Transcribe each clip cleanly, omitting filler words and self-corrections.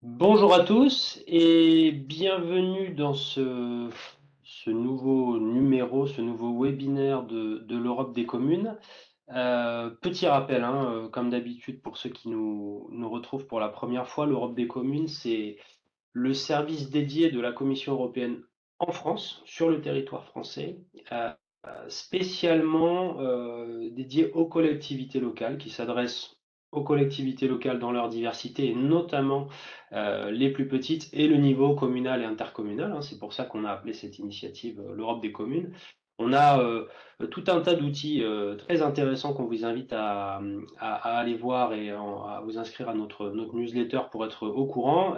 Bonjour à tous et bienvenue dans ce nouveau numéro, ce nouveau webinaire de l'Europe des communes. Petit rappel, hein, comme d'habitude pour ceux qui nous retrouvent pour la première fois, l'Europe des communes, c'est le service dédié de la Commission européenne en France, sur le territoire français, euh, spécialement dédié aux collectivités locales, qui s'adressent aux collectivités locales dans leur diversité, et notamment les plus petites, et le niveau communal et intercommunal, hein. C'est pour ça qu'on a appelé cette initiative l'Europe des communes. On a tout un tas d'outils très intéressants qu'on vous invite à aller voir et à vous inscrire à notre newsletter pour être au courant.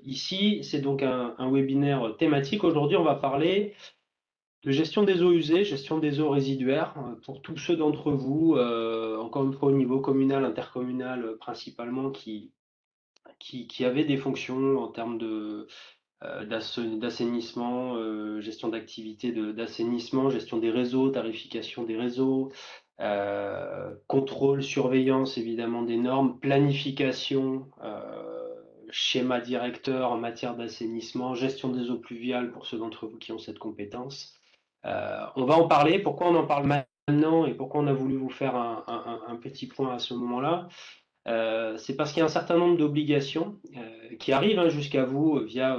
Ici, c'est donc un webinaire thématique. Aujourd'hui, on va parler de gestion des eaux usées, gestion des eaux résiduaires, pour tous ceux d'entre vous, encore une fois au niveau communal, intercommunal principalement, qui avaient des fonctions en termes d'assainissement, gestion d'activités d'assainissement, gestion des réseaux, tarification des réseaux, contrôle, surveillance évidemment des normes, planification, schéma directeur en matière d'assainissement, gestion des eaux pluviales pour ceux d'entre vous qui ont cette compétence. On va en parler. Pourquoi on en parle maintenant et pourquoi on a voulu vous faire un petit point à ce moment-là? C'est parce qu'il y a un certain nombre d'obligations qui arrivent hein, jusqu'à vous via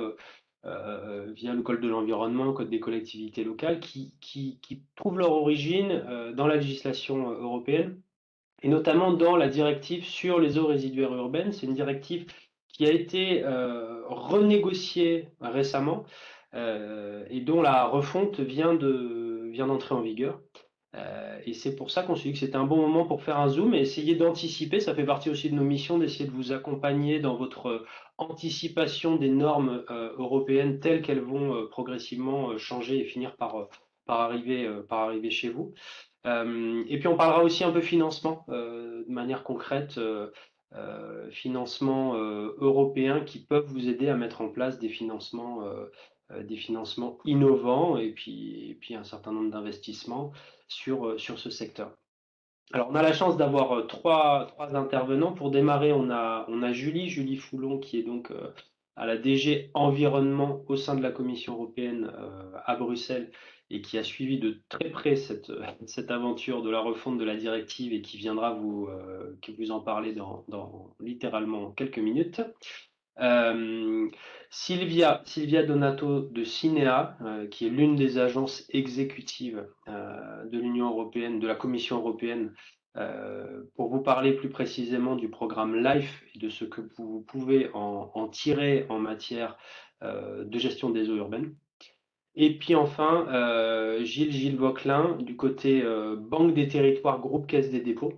le Code de l'environnement, le Code des collectivités locales, qui trouvent leur origine dans la législation européenne et notamment dans la directive sur les eaux résiduaires urbaines. C'est une directive qui a été renégociée récemment et dont la refonte vient d'entrer en vigueur. Et c'est pour ça qu'on s'est dit que c'était un bon moment pour faire un zoom et essayer d'anticiper. Ça fait partie aussi de nos missions d'essayer de vous accompagner dans votre anticipation des normes européennes telles qu'elles vont progressivement changer et finir par arriver chez vous. Et puis on parlera aussi un peu financement de manière concrète, financements européens qui peuvent vous aider à mettre en place des financements innovants et puis un certain nombre d'investissements sur ce secteur. Alors, on a la chance d'avoir trois intervenants. Pour démarrer, on a Julie Foulon, qui est donc à la DG Environnement au sein de la Commission européenne à Bruxelles et qui a suivi de très près cette aventure de la refonte de la directive et qui viendra vous en parler dans littéralement quelques minutes. Euh, Sylvia Donato de Cinea, qui est l'une des agences exécutives de l'Union européenne, de la Commission européenne, pour vous parler plus précisément du programme LIFE et de ce que vous pouvez en tirer en matière de gestion des eaux urbaines. Et puis enfin, Gilles Vauquelin, du côté Banque des territoires, groupe Caisse des dépôts.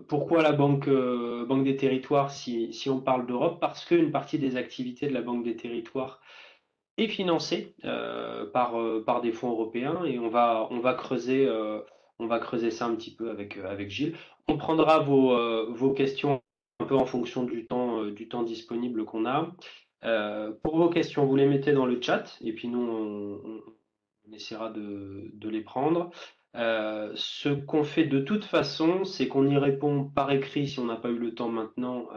Pourquoi la Banque des territoires si on parle d'Europe? Parce qu'une partie des activités de la Banque des territoires est financée par des fonds européens et on va creuser ça un petit peu avec Gilles. On prendra vos questions un peu en fonction du temps disponible qu'on a. Pour vos questions, vous les mettez dans le chat et puis nous, on essaiera de les prendre. Ce qu'on fait de toute façon, c'est qu'on y répond par écrit si on n'a pas eu le temps maintenant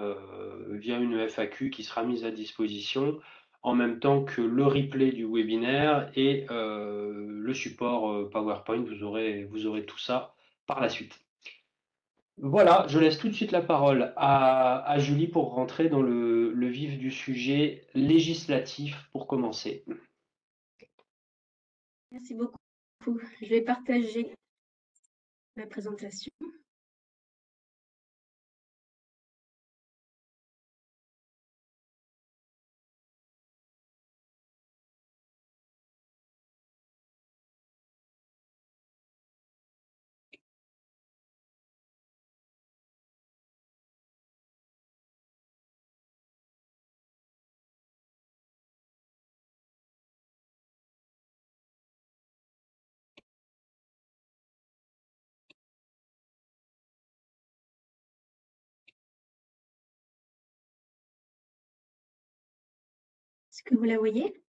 via une FAQ qui sera mise à disposition en même temps que le replay du webinaire et le support PowerPoint. Vous aurez tout ça par la suite. Voilà, je laisse tout de suite la parole à Julie pour rentrer dans le vif du sujet législatif pour commencer. Merci beaucoup. Je vais partager ma présentation. Est-ce que vous la voyez?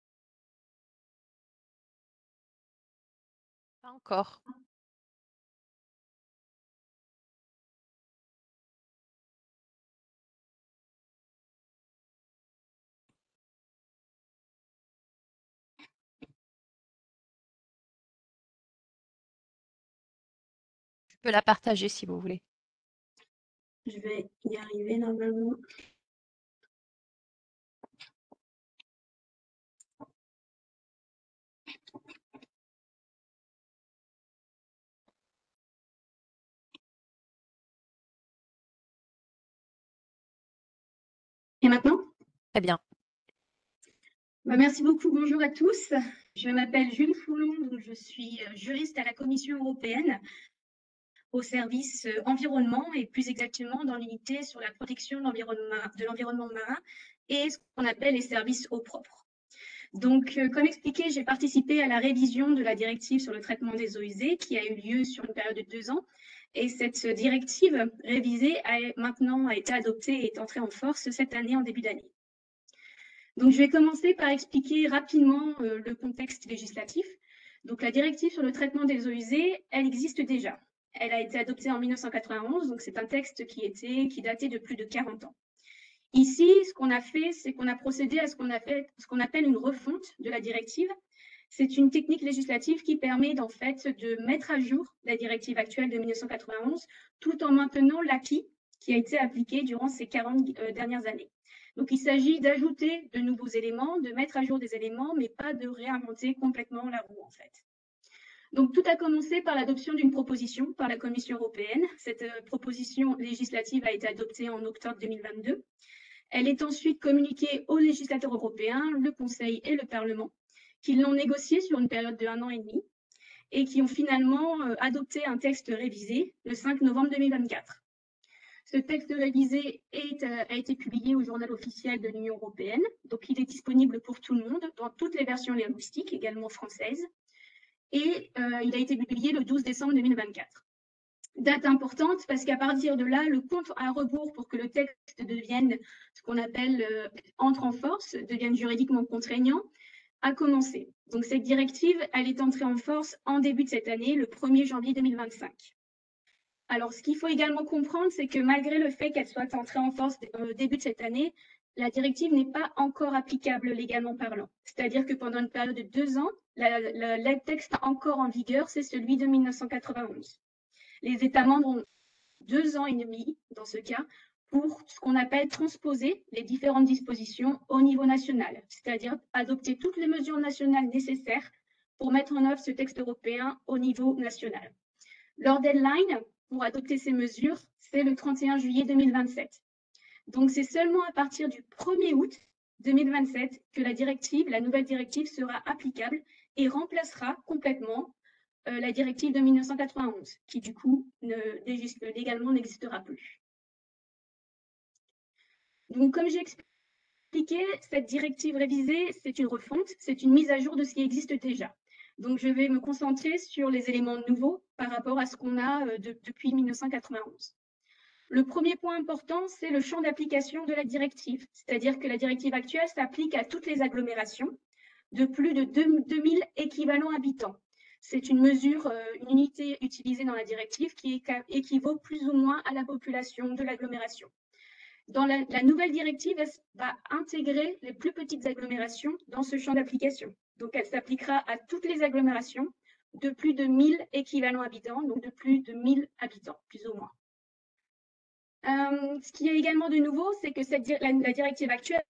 Pas encore. peux la partager si vous voulez. Je vais y arriver normalement. Et maintenant? Très bien. Merci beaucoup, bonjour à tous. Je m'appelle Julie Foulon, donc je suis juriste à la Commission européenne au service environnement et plus exactement dans l'unité sur la protection de l'environnement marin et ce qu'on appelle les services eau propre. Donc, comme expliqué, j'ai participé à la révision de la directive sur le traitement des eaux usées qui a eu lieu sur une période de 2 ans. Et cette directive révisée a maintenant été adoptée et est entrée en force cette année, en début d'année. Donc, je vais commencer par expliquer rapidement le contexte législatif. Donc, la directive sur le traitement des eaux usées, elle existe déjà. Elle a été adoptée en 1991, donc c'est un texte qui datait de plus de 40 ans. Ici, ce qu'on a fait, c'est qu'on a procédé à ce qu'on appelle une refonte de la directive. C'est une technique législative qui permet en fait de mettre à jour la directive actuelle de 1991 tout en maintenant l'acquis qui a été appliqué durant ces 40 dernières années. Donc, il s'agit d'ajouter de nouveaux éléments, de mettre à jour des éléments, mais pas de réinventer complètement la roue en fait. Donc, tout a commencé par l'adoption d'une proposition par la Commission européenne. Cette proposition législative a été adoptée en octobre 2022. Elle est ensuite communiquée aux législateurs européens, le Conseil et le Parlement, qui l'ont négociée sur une période de 1 an et demi et qui ont finalement adopté un texte révisé le 5 novembre 2024. Ce texte révisé a été publié au journal officiel de l'Union européenne, donc il est disponible pour tout le monde dans toutes les versions linguistiques, également françaises, et il a été publié le 12 décembre 2024. Date importante parce qu'à partir de là, le compte à rebours pour que le texte devienne ce qu'on appelle entre en force, devienne juridiquement contraignant, a commencé. Donc cette directive, elle est entrée en force en début de cette année, le 1er janvier 2025. Alors ce qu'il faut également comprendre, c'est que malgré le fait qu'elle soit entrée en force début de cette année, la directive n'est pas encore applicable légalement parlant. C'est-à-dire que pendant une période de 2 ans, le texte encore en vigueur, c'est celui de 1991. Les États membres ont 2 ans et demi, dans ce cas, pour ce qu'on appelle transposer les différentes dispositions au niveau national, c'est-à-dire adopter toutes les mesures nationales nécessaires pour mettre en œuvre ce texte européen au niveau national. Leur deadline pour adopter ces mesures, c'est le 31 juillet 2027. Donc, c'est seulement à partir du 1er août 2027 que la nouvelle directive sera applicable et remplacera complètement la directive de 1991, qui du coup, légalement, n'existera plus. Donc, comme j'ai expliqué, cette directive révisée, c'est une refonte, c'est une mise à jour de ce qui existe déjà. Donc, je vais me concentrer sur les éléments nouveaux par rapport à ce qu'on a depuis 1991. Le premier point important, c'est le champ d'application de la directive, c'est-à-dire que la directive actuelle s'applique à toutes les agglomérations de plus de 2000 équivalents habitants. C'est une mesure, une unité utilisée dans la directive qui équivaut plus ou moins à la population de l'agglomération. Dans la nouvelle directive, elle va intégrer les plus petites agglomérations dans ce champ d'application. Donc, elle s'appliquera à toutes les agglomérations de plus de 1000 équivalents habitants, donc de plus de 1000 habitants, plus ou moins. Ce qui est également de nouveau, c'est que la directive actuelle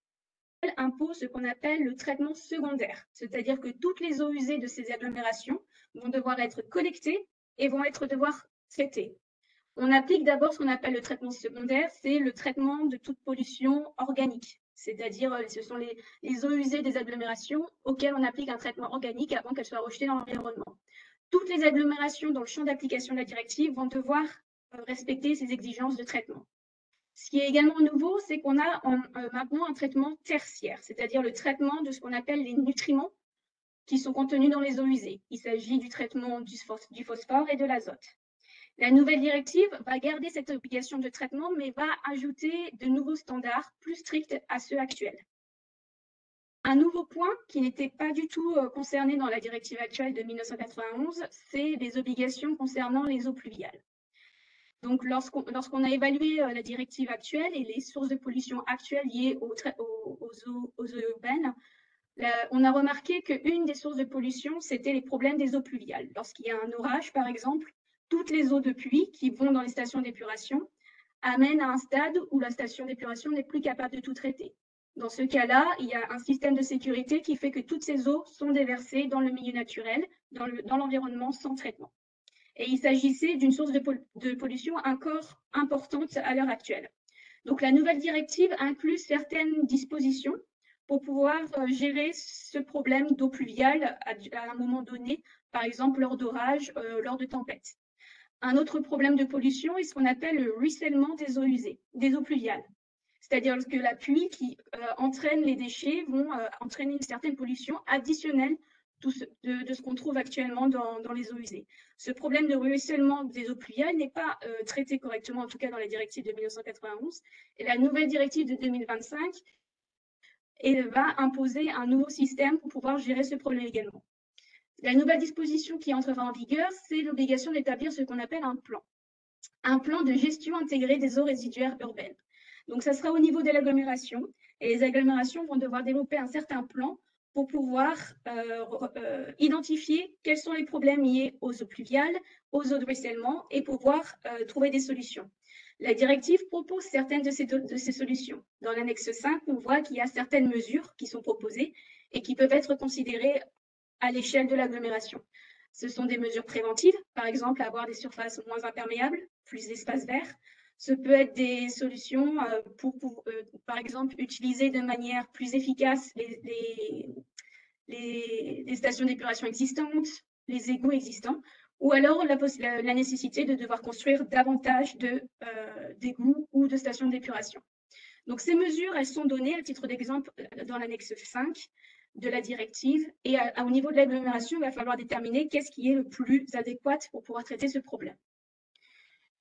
impose ce qu'on appelle le traitement secondaire, c'est-à-dire que toutes les eaux usées de ces agglomérations vont devoir être collectées et vont devoir traitées. On applique d'abord ce qu'on appelle le traitement secondaire, c'est le traitement de toute pollution organique, c'est-à-dire ce sont les eaux usées des agglomérations auxquelles on applique un traitement organique avant qu'elles soient rejetées dans l'environnement. Toutes les agglomérations dans le champ d'application de la directive vont devoir respecter ces exigences de traitement. Ce qui est également nouveau, c'est qu'on a maintenant un traitement tertiaire, c'est-à-dire le traitement de ce qu'on appelle les nutriments qui sont contenus dans les eaux usées. Il s'agit du traitement du phosphore et de l'azote. La nouvelle directive va garder cette obligation de traitement, mais va ajouter de nouveaux standards plus stricts à ceux actuels. Un nouveau point qui n'était pas du tout concerné dans la directive actuelle de 1991, c'est les obligations concernant les eaux pluviales. Donc, lorsqu'on a évalué la directive actuelle et les sources de pollution actuelles liées aux eaux urbaines, on a remarqué qu'une des sources de pollution, c'était les problèmes des eaux pluviales. Lorsqu'il y a un orage, par exemple, toutes les eaux de pluie qui vont dans les stations d'épuration amènent à un stade où la station d'épuration n'est plus capable de tout traiter. Dans ce cas-là, il y a un système de sécurité qui fait que toutes ces eaux sont déversées dans le milieu naturel, dans l'environnement sans traitement. Et il s'agissait d'une source de pollution encore importante à l'heure actuelle. Donc la nouvelle directive inclut certaines dispositions pour pouvoir gérer ce problème d'eau pluviale à un moment donné, par exemple lors d'orages, lors de tempêtes. Un autre problème de pollution est ce qu'on appelle le ruissellement des eaux usées, des eaux pluviales. C'est-à-dire que la pluie qui entraîne les déchets vont entraîner une certaine pollution additionnelle de ce qu'on trouve actuellement dans les eaux usées. Ce problème de ruissellement des eaux pluviales n'est pas traité correctement, en tout cas dans la directive de 1991. Et la nouvelle directive de 2025 va imposer un nouveau système pour pouvoir gérer ce problème également. La nouvelle disposition qui entrera en vigueur, c'est l'obligation d'établir ce qu'on appelle un plan de gestion intégrée des eaux résiduaires urbaines. Donc, ça sera au niveau de l'agglomération et les agglomérations vont devoir développer un certain plan pour pouvoir identifier quels sont les problèmes liés aux eaux pluviales, aux eaux de ruissellement et pouvoir trouver des solutions. La directive propose certaines de ces solutions. Dans l'annexe 5, on voit qu'il y a certaines mesures qui sont proposées et qui peuvent être considérées à l'échelle de l'agglomération. Ce sont des mesures préventives, par exemple avoir des surfaces moins imperméables, plus d'espaces verts. Ce peut être des solutions pour par exemple, utiliser de manière plus efficace les stations d'épuration existantes, les égouts existants, ou alors la nécessité de devoir construire davantage d'égouts ou de stations d'épuration. Donc, ces mesures, elles sont données à titre d'exemple dans l'annexe 5 de la directive et au niveau de l'agglomération, il va falloir déterminer qu'est-ce qui est le plus adéquat pour pouvoir traiter ce problème.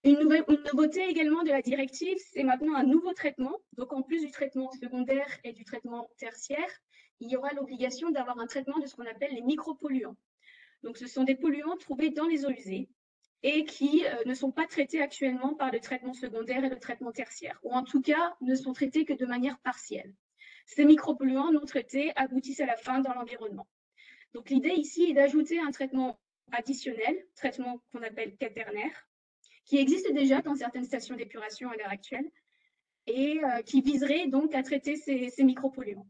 Une nouveauté également de la directive, c'est maintenant un nouveau traitement. Donc, en plus du traitement secondaire et du traitement tertiaire, il y aura l'obligation d'avoir un traitement de ce qu'on appelle les micropolluants. Donc, ce sont des polluants trouvés dans les eaux usées et qui ne sont pas traités actuellement par le traitement secondaire et le traitement tertiaire, ou en tout cas ne sont traités que de manière partielle. Ces micropolluants non traités aboutissent à la fin dans l'environnement. Donc l'idée ici est d'ajouter un traitement additionnel, traitement qu'on appelle quaternaire, qui existe déjà dans certaines stations d'épuration à l'heure actuelle et qui viserait donc à traiter ces micropolluants.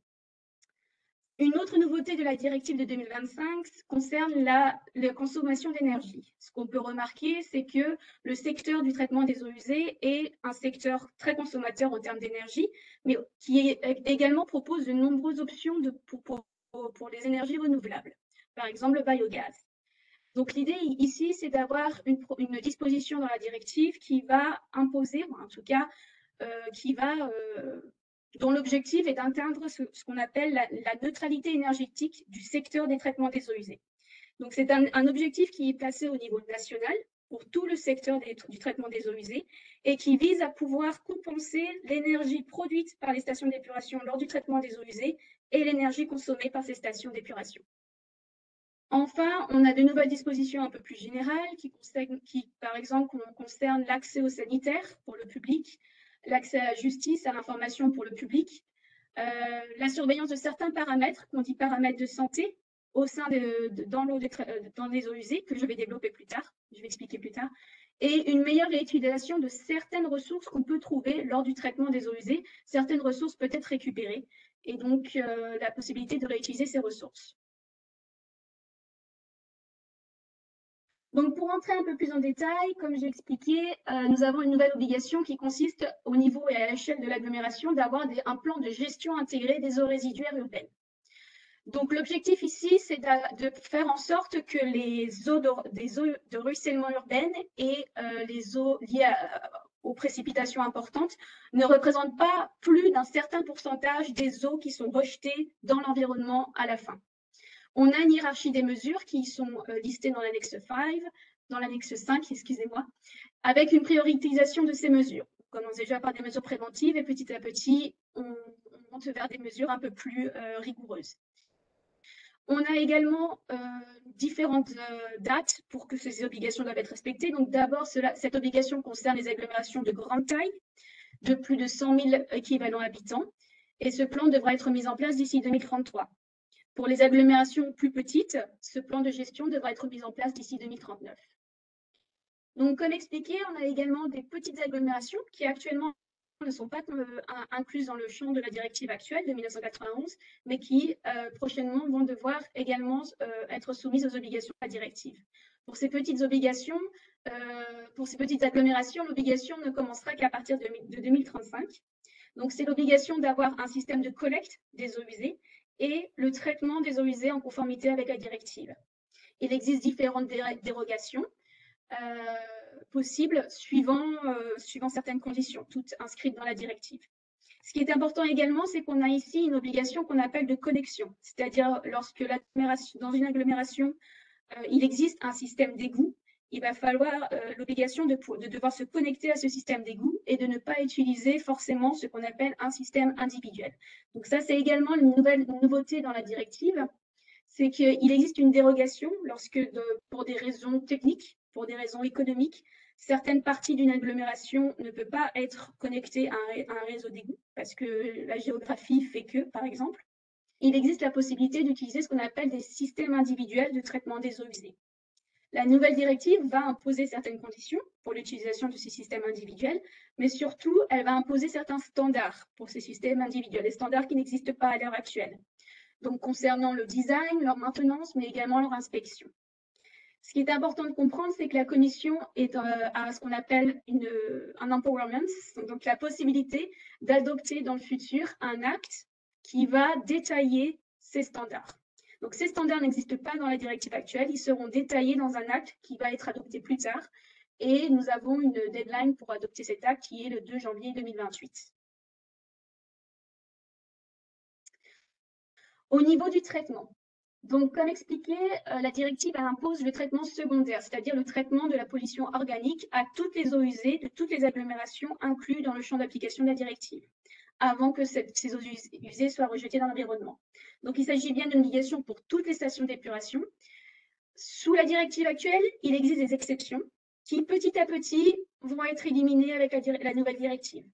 Une autre nouveauté de la directive de 2025 concerne la consommation d'énergie. Ce qu'on peut remarquer, c'est que le secteur du traitement des eaux usées est un secteur très consommateur en termes d'énergie, mais qui également propose de nombreuses options pour les énergies renouvelables, par exemple le biogaz. Donc l'idée ici, c'est d'avoir une disposition dans la directive qui va imposer, ou en tout cas, dont l'objectif est d'atteindre ce qu'on appelle la neutralité énergétique du secteur des traitements des eaux usées. Donc, c'est un objectif qui est placé au niveau national pour tout le secteur du traitement des eaux usées et qui vise à pouvoir compenser l'énergie produite par les stations d'épuration lors du traitement des eaux usées et l'énergie consommée par ces stations d'épuration. Enfin, on a de nouvelles dispositions un peu plus générales qui par exemple, concernent l'accès aux sanitaires pour le public, l'accès à la justice, à l'information pour le public, la surveillance de certains paramètres, qu'on dit paramètres de santé, au sein dans les eaux usées, que je vais développer plus tard, je vais expliquer plus tard, et une meilleure réutilisation de certaines ressources qu'on peut trouver lors du traitement des eaux usées. Certaines ressources peuvent être récupérées, et donc la possibilité de réutiliser ces ressources. Donc, pour entrer un peu plus en détail, comme j'ai expliqué, nous avons une nouvelle obligation qui consiste au niveau et à l'échelle de l'agglomération d'avoir un plan de gestion intégré des eaux résiduaires urbaines. Donc, l'objectif ici, c'est de faire en sorte que les eaux de ruissellement urbaines et les eaux liées aux précipitations importantes ne représentent pas plus d'un certain pourcentage des eaux qui sont rejetées dans l'environnement à la fin. On a une hiérarchie des mesures qui sont listées dans l'annexe 5, excusez-moi, avec une prioritisation de ces mesures. On commence déjà par des mesures préventives et petit à petit, on monte vers des mesures un peu plus rigoureuses. On a également différentes dates pour que ces obligations doivent être respectées. Donc d'abord, cette obligation concerne les agglomérations de grande taille, de plus de 100 000 équivalents habitants, et ce plan devra être mis en place d'ici 2033. Pour les agglomérations plus petites, ce plan de gestion devra être mis en place d'ici 2039. Donc, comme expliqué, on a également des petites agglomérations qui actuellement ne sont pas incluses dans le champ de la directive actuelle de 1991, mais qui prochainement vont devoir également être soumises aux obligations de la directive. Pour ces petites obligations, pour ces petites agglomérations, l'obligation ne commencera qu'à partir de 2035. Donc, c'est l'obligation d'avoir un système de collecte des eaux usées et le traitement des eaux usées en conformité avec la directive. Il existe différentes dérogations possibles suivant certaines conditions, toutes inscrites dans la directive. Ce qui est important également, c'est qu'on a ici une obligation qu'on appelle de connexion, c'est-à-dire lorsque dans une agglomération, il existe un système d'égout, il va falloir l'obligation de devoir se connecter à ce système d'égout et de ne pas utiliser forcément ce qu'on appelle un système individuel. Donc ça, c'est également une nouveauté dans la directive, c'est qu'il existe une dérogation lorsque, pour des raisons techniques, pour des raisons économiques, certaines parties d'une agglomération ne peuvent pas être connectées à un réseau d'égout parce que la géographie fait que, par exemple. Il existe la possibilité d'utiliser ce qu'on appelle des systèmes individuels de traitement des eaux usées. La nouvelle directive va imposer certaines conditions pour l'utilisation de ces systèmes individuels, mais surtout, elle va imposer certains standards pour ces systèmes individuels, des standards qui n'existent pas à l'heure actuelle. Donc, concernant le design, leur maintenance, mais également leur inspection. Ce qui est important de comprendre, c'est que la Commission a ce qu'on appelle un empowerment, donc la possibilité d'adopter dans le futur un acte qui va détailler ces standards. Donc, ces standards n'existent pas dans la directive actuelle, ils seront détaillés dans un acte qui va être adopté plus tard. Et nous avons une deadline pour adopter cet acte qui est le 2 janvier 2028. Au niveau du traitement, donc comme expliqué, la directive impose le traitement secondaire, c'est-à-dire le traitement de la pollution organique à toutes les eaux usées de toutes les agglomérations incluses dans le champ d'application de la directive, avant que ces eaux usées soient rejetées dans l'environnement. Donc il s'agit bien d'une obligation pour toutes les stations d'épuration. Sous la directive actuelle, il existe des exceptions qui, petit à petit, vont être éliminées avec la nouvelle directive.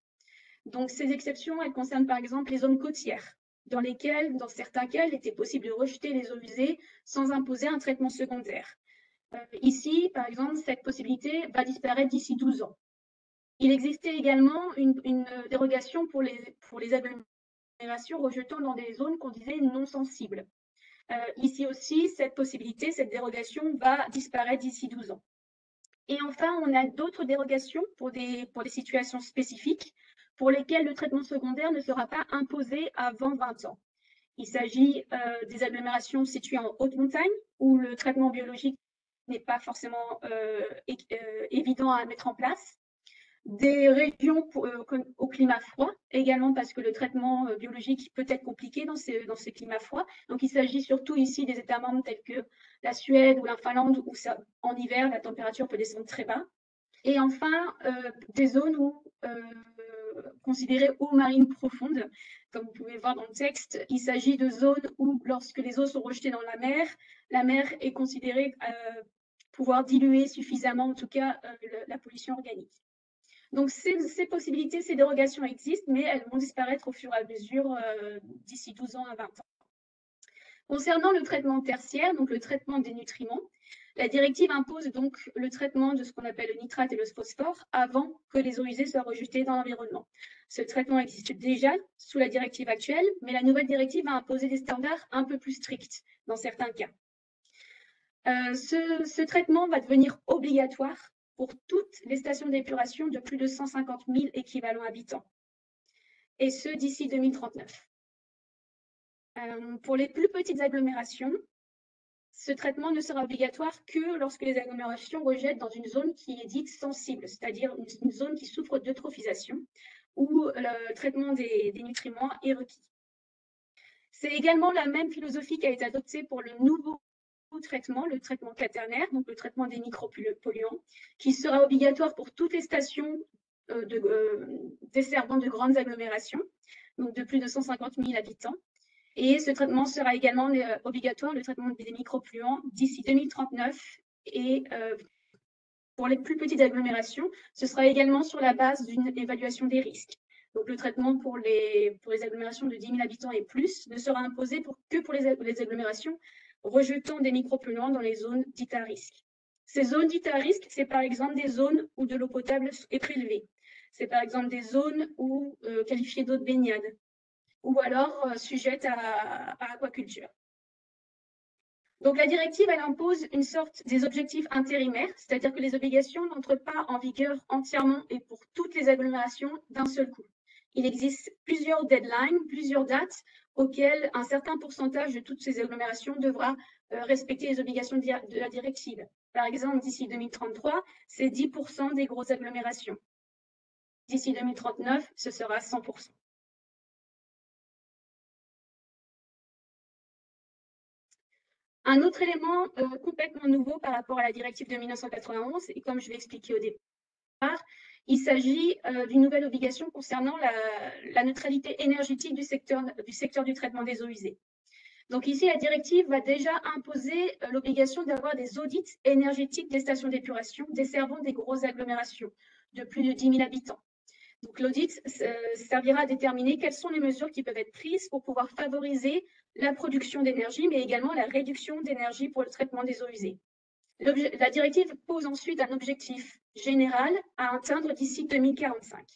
Donc ces exceptions, elles concernent par exemple les zones côtières, dans lesquelles, dans certains cas, il était possible de rejeter les eaux usées sans imposer un traitement secondaire. Ici, par exemple, cette possibilité va disparaître d'ici 12 ans. Il existait également une dérogation pour les agglomérations rejetant dans des zones qu'on disait non sensibles. Ici aussi, cette possibilité, cette dérogation va disparaître d'ici 12 ans. Et enfin, on a d'autres dérogations pour des situations spécifiques pour lesquelles le traitement secondaire ne sera pas imposé avant 20 ans. Il s'agit des agglomérations situées en haute montagne où le traitement biologique n'est pas forcément évident à mettre en place. Des régions au climat froid, également parce que le traitement biologique peut être compliqué dans ces climats froids. Donc, il s'agit surtout ici des États membres tels que la Suède ou la Finlande, où en hiver, la température peut descendre très bas. Et enfin, des zones considérées eaux marines profondes. Comme vous pouvez voir dans le texte, il s'agit de zones où, lorsque les eaux sont rejetées dans la mer est considérée pouvoir diluer suffisamment, en tout cas, la pollution organique. Donc, ces possibilités, ces dérogations existent, mais elles vont disparaître au fur et à mesure d'ici 12 ans à 20 ans. Concernant le traitement tertiaire, donc le traitement des nutriments, la directive impose donc le traitement de ce qu'on appelle le nitrate et le phosphore avant que les eaux usées soient rejetées dans l'environnement. Ce traitement existe déjà sous la directive actuelle, mais la nouvelle directive va imposer des standards un peu plus stricts dans certains cas. Ce traitement va devenir obligatoire pour toutes les stations d'épuration de plus de 150 000 équivalents habitants, et ce d'ici 2039. Pour les plus petites agglomérations, ce traitement ne sera obligatoire que lorsque les agglomérations rejettent dans une zone qui est dite sensible, c'est-à-dire une zone qui souffre d'eutrophisation, où le traitement des nutriments est requis. C'est également la même philosophie qui a été adoptée pour le nouveau traitement, le traitement quaternaire, donc le traitement des micropolluants, qui sera obligatoire pour toutes les stations desservant de grandes agglomérations, donc de plus de 150 000 habitants. Et ce traitement sera également obligatoire, le traitement des micropolluants, d'ici 2039. Et pour les plus petites agglomérations, ce sera également sur la base d'une évaluation des risques. Donc, le traitement pour les agglomérations de 10 000 habitants et plus ne sera imposé que pour les agglomérations rejetant des micropolluants dans les zones dites à risque. Ces zones dites à risque, c'est par exemple des zones où de l'eau potable est prélevée. C'est par exemple des zones où qualifiées d'eau de baignade ou alors sujettes à aquaculture. Donc la directive, elle impose une sorte des objectifs intérimaires, c'est-à-dire que les obligations n'entrent pas en vigueur entièrement et pour toutes les agglomérations d'un seul coup. Il existe plusieurs deadlines, plusieurs dates auxquelles un certain pourcentage de toutes ces agglomérations devra respecter les obligations de la directive. Par exemple, d'ici 2033, c'est 10% des grosses agglomérations. D'ici 2039, ce sera 100%. Un autre élément complètement nouveau par rapport à la directive de 1991, et comme je l'ai expliqué au départ, il s'agit d'une nouvelle obligation concernant la neutralité énergétique du secteur du traitement des eaux usées. Donc ici, la directive va déjà imposer l'obligation d'avoir des audits énergétiques des stations d'épuration desservant des grosses agglomérations de plus de 10 000 habitants. Donc l'audit servira à déterminer quelles sont les mesures qui peuvent être prises pour pouvoir favoriser la production d'énergie, mais également la réduction d'énergie pour le traitement des eaux usées. La directive pose ensuite un objectif général à atteindre d'ici 2045.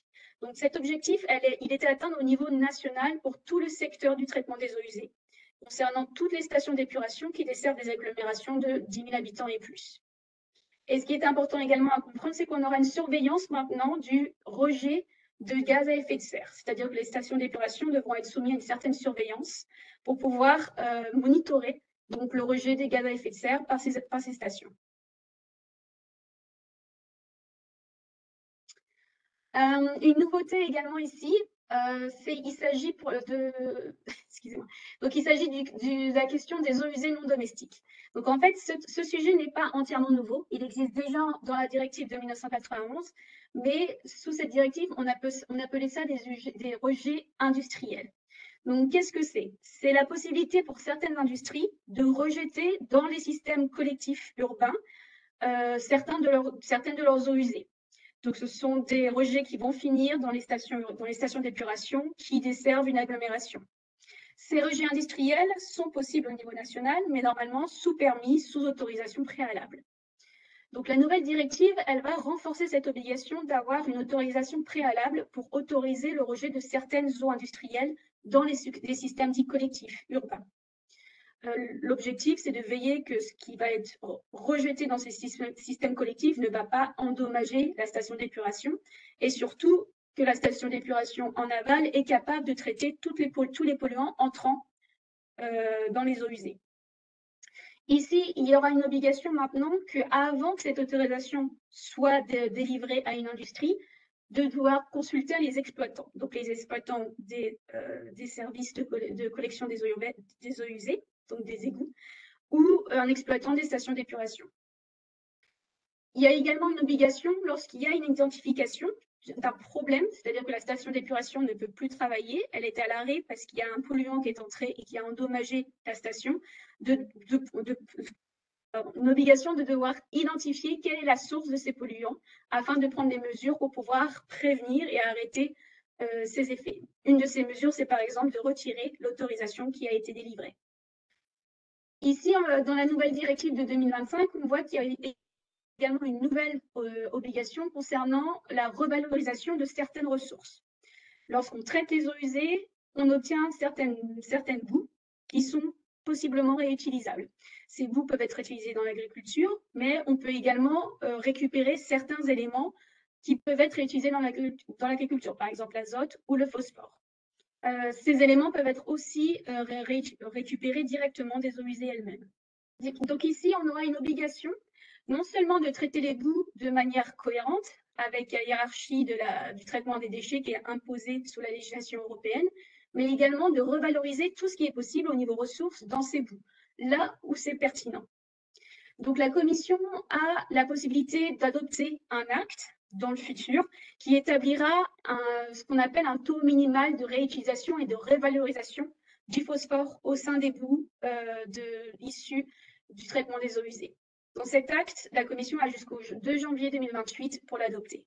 Donc cet objectif, il était atteint au niveau national pour tout le secteur du traitement des eaux usées, concernant toutes les stations d'épuration qui desservent des agglomérations de 10 000 habitants et plus. Et ce qui est important également à comprendre, c'est qu'on aura une surveillance maintenant du rejet de gaz à effet de serre. C'est-à-dire que les stations d'épuration devront être soumises à une certaine surveillance pour pouvoir monitorer donc, le rejet des gaz à effet de serre par ces stations. Une nouveauté également ici, il s'agit de la question des eaux usées non domestiques. Donc en fait, ce sujet n'est pas entièrement nouveau. Il existe déjà dans la directive de 1991, mais sous cette directive, on appelait ça des rejets industriels. Donc qu'est-ce que c'est? C'est la possibilité pour certaines industries de rejeter dans les systèmes collectifs urbains certaines de leurs eaux usées. Donc, ce sont des rejets qui vont finir dans les stations d'épuration qui desservent une agglomération. Ces rejets industriels sont possibles au niveau national, mais normalement sous permis, sous autorisation préalable. Donc, la nouvelle directive, elle va renforcer cette obligation d'avoir une autorisation préalable pour autoriser le rejet de certaines eaux industrielles dans les systèmes dits collectifs urbains. L'objectif, c'est de veiller que ce qui va être rejeté dans ces systèmes collectifs ne va pas endommager la station d'épuration et surtout que la station d'épuration en aval est capable de traiter tous les polluants entrant dans les eaux usées. Ici, il y aura une obligation maintenant qu'avant que cette autorisation soit délivrée à une industrie, de devoir consulter les exploitants, donc les exploitants des services de collection des eaux usées, donc des égouts, ou un exploitant des stations d'épuration. Il y a également une obligation lorsqu'il y a une identification d'un problème, c'est-à-dire que la station d'épuration ne peut plus travailler, elle est à l'arrêt parce qu'il y a un polluant qui est entré et qui a endommagé la station, une obligation de devoir identifier quelle est la source de ces polluants afin de prendre des mesures pour pouvoir prévenir et arrêter ces effets. Une de ces mesures, c'est par exemple de retirer l'autorisation qui a été délivrée. Ici, dans la nouvelle directive de 2025, on voit qu'il y a également une nouvelle obligation concernant la revalorisation de certaines ressources. Lorsqu'on traite les eaux usées, on obtient certaines boues qui sont possiblement réutilisables. Ces boues peuvent être utilisées dans l'agriculture, mais on peut également récupérer certains éléments qui peuvent être réutilisés dans l'agriculture, par exemple l'azote ou le phosphore. Ces éléments peuvent être aussi récupérés directement des eaux usées elles-mêmes. Donc ici, on aura une obligation non seulement de traiter les boues de manière cohérente avec la hiérarchie du traitement des déchets qui est imposée sous la législation européenne, mais également de revaloriser tout ce qui est possible au niveau ressources dans ces boues, là où c'est pertinent. Donc la Commission a la possibilité d'adopter un acte dans le futur qui établira ce qu'on appelle un taux minimal de réutilisation et de révalorisation du phosphore au sein des boues issues du traitement des eaux usées. Dans cet acte, la Commission a jusqu'au 2 janvier 2028 pour l'adopter.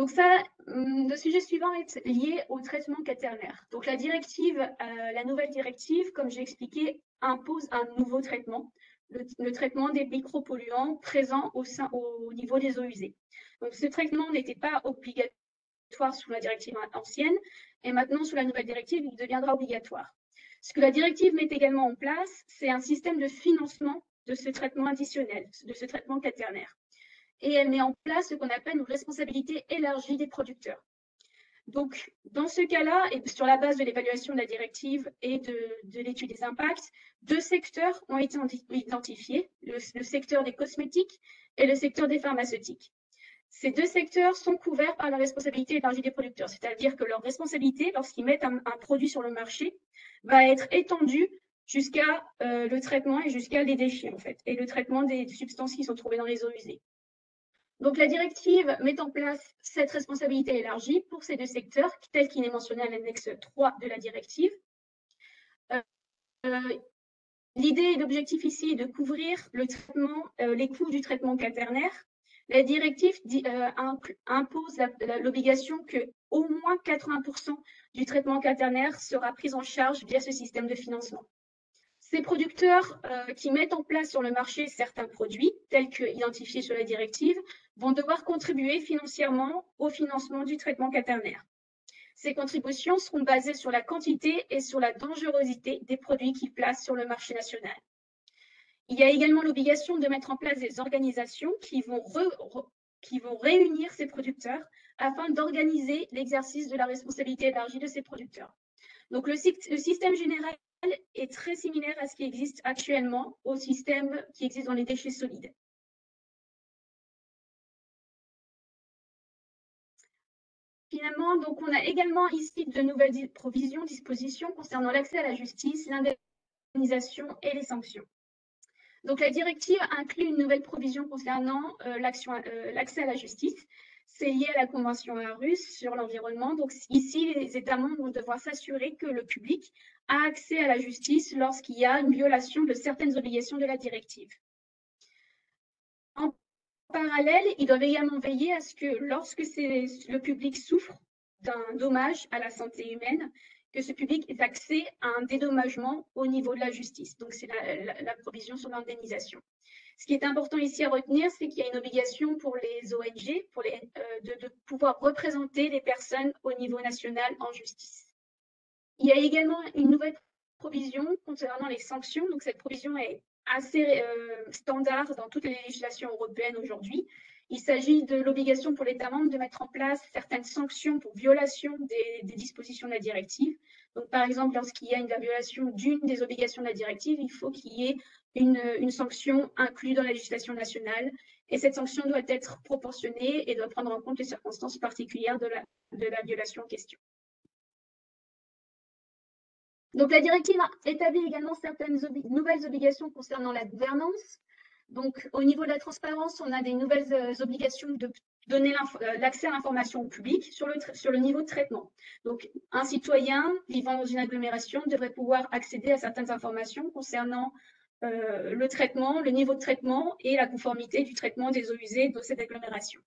Donc ça, le sujet suivant est lié au traitement quaternaire. Donc la directive, la nouvelle directive, comme j'ai expliqué, impose un nouveau traitement, le traitement des micropolluants présents au niveau des eaux usées. Donc ce traitement n'était pas obligatoire sous la directive ancienne, et maintenant sous la nouvelle directive, il deviendra obligatoire. Ce que la directive met également en place, c'est un système de financement de ce traitement additionnel, de ce traitement quaternaire. Et elle met en place ce qu'on appelle une responsabilité élargie des producteurs. Donc, dans ce cas-là, et sur la base de l'évaluation de la directive et de l'étude des impacts, 2 secteurs ont été identifiés, le secteur des cosmétiques et le secteur des pharmaceutiques. Ces 2 secteurs sont couverts par la responsabilité élargie des producteurs, c'est-à-dire que leur responsabilité, lorsqu'ils mettent un produit sur le marché, va être étendue jusqu'à le traitement et jusqu'à les déchets, en fait, et le traitement des substances qui sont trouvées dans les eaux usées. Donc, la directive met en place cette responsabilité élargie pour ces 2 secteurs, tel qu'il est mentionné à l'annexe 3 de la directive. L'idée et l'objectif ici est de couvrir le traitement, les coûts du traitement quaternaire. La directive impose l'obligation qu'au moins 80% du traitement quaternaire sera pris en charge via ce système de financement. Ces producteurs qui mettent en place sur le marché certains produits, tels qu'identifiés sur la directive, vont devoir contribuer financièrement au financement du traitement quaternaire. Ces contributions seront basées sur la quantité et sur la dangerosité des produits qu'ils placent sur le marché national. Il y a également l'obligation de mettre en place des organisations qui vont réunir ces producteurs afin d'organiser l'exercice de la responsabilité élargie de ces producteurs. Donc, le système général est très similaire à ce qui existe actuellement au système qui existe dans les déchets solides. Finalement, donc, on a également ici de nouvelles dispositions concernant l'accès à la justice, l'indemnisation et les sanctions. Donc, la directive inclut une nouvelle provision concernant l'accès à la justice. C'est lié à la Convention Aarhus sur l'environnement. Donc, ici, les États membres vont devoir s'assurer que le public a accès à la justice lorsqu'il y a une violation de certaines obligations de la directive. En parallèle, ils doivent également veiller à ce que lorsque le public souffre d'un dommage à la santé humaine, que ce public ait accès à un dédommagement au niveau de la justice. Donc, c'est la provision sur l'indemnisation. Ce qui est important ici à retenir, c'est qu'il y a une obligation pour les ONG de pouvoir représenter les personnes au niveau national en justice. Il y a également une nouvelle provision concernant les sanctions. Donc, cette provision est assez standard dans toutes les législations européennes aujourd'hui. Il s'agit de l'obligation pour l'État membre de mettre en place certaines sanctions pour violation des dispositions de la directive. Donc, par exemple, lorsqu'il y a une violation d'une des obligations de la directive, il faut qu'il y ait une sanction inclue dans la législation nationale. Et cette sanction doit être proportionnée et doit prendre en compte les circonstances particulières de la violation en question. Donc, la directive établit également certaines nouvelles obligations concernant la gouvernance. Donc, au niveau de la transparence, on a des nouvelles obligations de donner l'accès à l'information au public sur le niveau de traitement. Donc, un citoyen vivant dans une agglomération devrait pouvoir accéder à certaines informations concernant le traitement, le niveau de traitement et la conformité du traitement des eaux usées dans cette agglomération.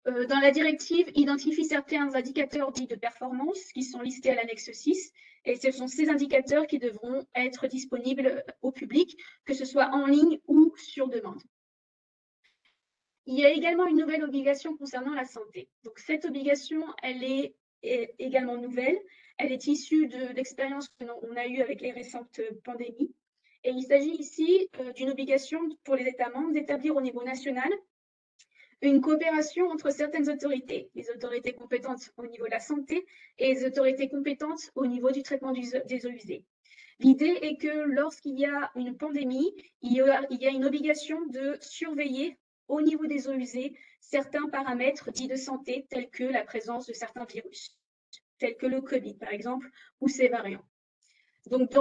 Dans la directive, identifie certains indicateurs dits de performance qui sont listés à l'annexe 6, et ce sont ces indicateurs qui devront être disponibles au public, que ce soit en ligne ou sur demande. Il y a également une nouvelle obligation concernant la santé. Donc, cette obligation, elle est également nouvelle. Elle est issue de l'expérience qu'on a eue avec les récentes pandémies. Et il s'agit ici d'une obligation pour les États membres d'établir au niveau national une coopération entre certaines autorités, les autorités compétentes au niveau de la santé et les autorités compétentes au niveau du traitement des eaux usées. L'idée est que lorsqu'il y a une pandémie, il y a une obligation de surveiller au niveau des eaux usées certains paramètres dits de santé, tels que la présence de certains virus, tels que le Covid par exemple, ou ses variants. Donc,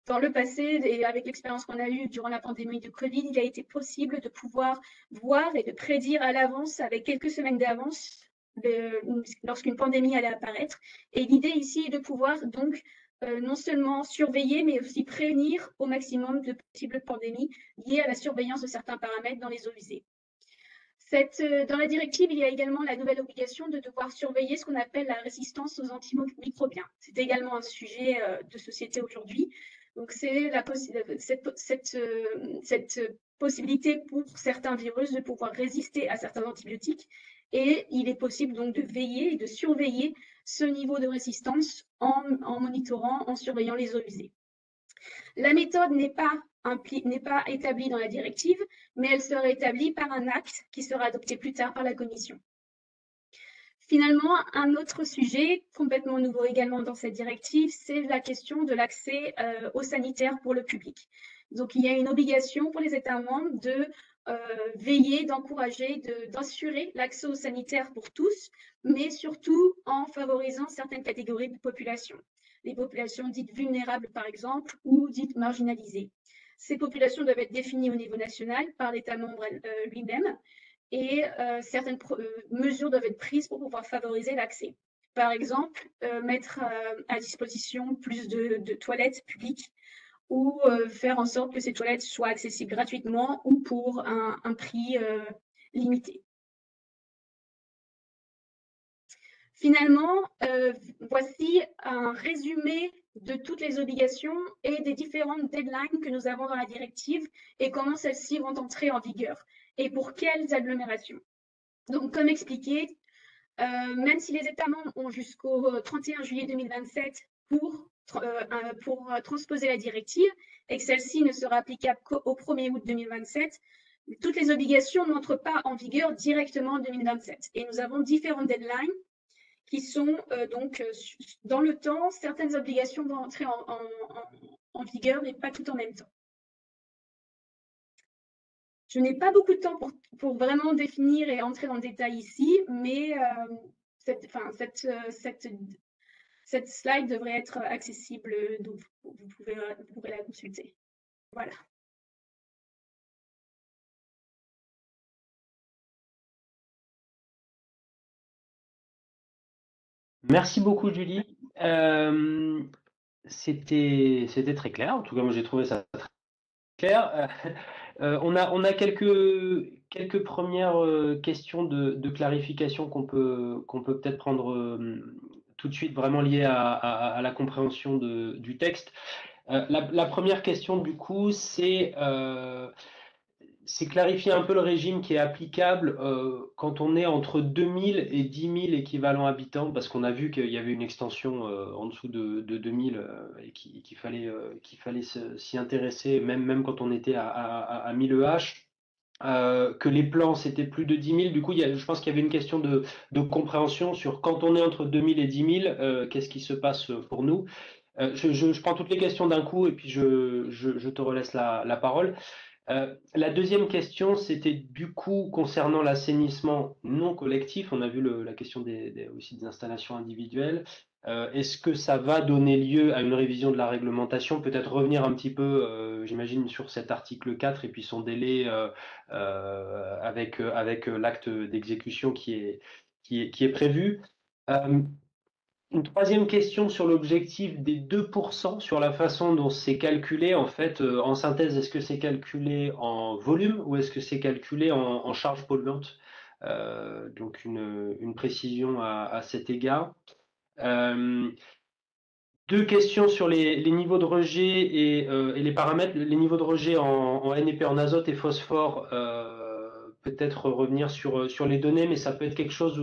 dans le passé, et avec l'expérience qu'on a eue durant la pandémie de Covid, il a été possible de pouvoir voir et de prédire à l'avance, avec quelques semaines d'avance, lorsqu'une pandémie allait apparaître. Et l'idée ici est de pouvoir donc non seulement surveiller, mais aussi prévenir au maximum de possibles pandémies liées à la surveillance de certains paramètres dans les eaux usées. Dans la directive, il y a également la nouvelle obligation de devoir surveiller ce qu'on appelle la résistance aux antimicrobiens. C'est également un sujet de société aujourd'hui. Donc, c'est cette possibilité pour certains virus de pouvoir résister à certains antibiotiques. Et il est possible donc de veiller et de surveiller ce niveau de résistance en monitorant, en surveillant les eaux usées. La méthode n'est pas établie dans la directive, mais elle sera établie par un acte qui sera adopté plus tard par la Commission. Finalement, un autre sujet complètement nouveau également dans cette directive, c'est la question de l'accès aux sanitaires pour le public. Donc, il y a une obligation pour les États membres de veiller, d'encourager, d'assurer l'accès aux sanitaires pour tous, mais surtout en favorisant certaines catégories de population. Les populations dites vulnérables, par exemple, ou dites marginalisées. Ces populations doivent être définies au niveau national par l'État membre lui-même, et certaines mesures doivent être prises pour pouvoir favoriser l'accès. Par exemple, mettre à disposition plus de toilettes publiques ou faire en sorte que ces toilettes soient accessibles gratuitement ou pour un prix limité. Finalement, voici un résumé de toutes les obligations et des différentes deadlines que nous avons dans la directive et comment celles-ci vont entrer en vigueur et pour quelles agglomérations. Donc, comme expliqué, même si les États membres ont jusqu'au 31 juillet 2027 pour transposer la directive et que celle-ci ne sera applicable qu'au 1er août 2027, toutes les obligations n'entrent pas en vigueur directement en 2027. Et nous avons différentes deadlines qui sont donc dans le temps. Certaines obligations vont entrer en vigueur, mais pas tout en même temps. Je n'ai pas beaucoup de temps pour vraiment définir et entrer dans le détail ici, mais cette slide devrait être accessible, donc vous pourrez la consulter. Voilà. Merci beaucoup, Julie. C'était très clair. En tout cas, moi, j'ai trouvé ça très clair. On a quelques premières questions de clarification qu'on peut peut-être prendre tout de suite, vraiment liées à la compréhension du texte. La première question, du coup, c'est clarifier un peu le régime qui est applicable quand on est entre 2000 et 10 000 équivalents habitants, parce qu'on a vu qu'il y avait une extension en dessous de 2000 et qu'il fallait s'y intéresser, même quand on était à 1000 EH. Que les plans c'était plus de 10 000. Du coup, je pense qu'il y avait une question de compréhension sur quand on est entre 2000 et 10 000, qu'est-ce qui se passe pour nous. Je prends toutes les questions d'un coup et puis je te relaisse la parole. La deuxième question, c'était du coup concernant l'assainissement non collectif. On a vu la question aussi des installations individuelles. Est-ce que ça va donner lieu à une révision de la réglementation? Peut-être revenir un petit peu, j'imagine, sur cet article 4 et puis son délai avec l'acte d'exécution qui est prévu. Une troisième question sur l'objectif des 2%, sur la façon dont c'est calculé. En fait, en synthèse, est-ce que c'est calculé en volume ou est-ce que c'est calculé en charge polluante? Donc une précision à cet égard. Deux questions sur les niveaux de rejet et les paramètres. Les niveaux de rejet en NEP, en azote et phosphore, peut-être revenir sur les données, mais ça peut être quelque chose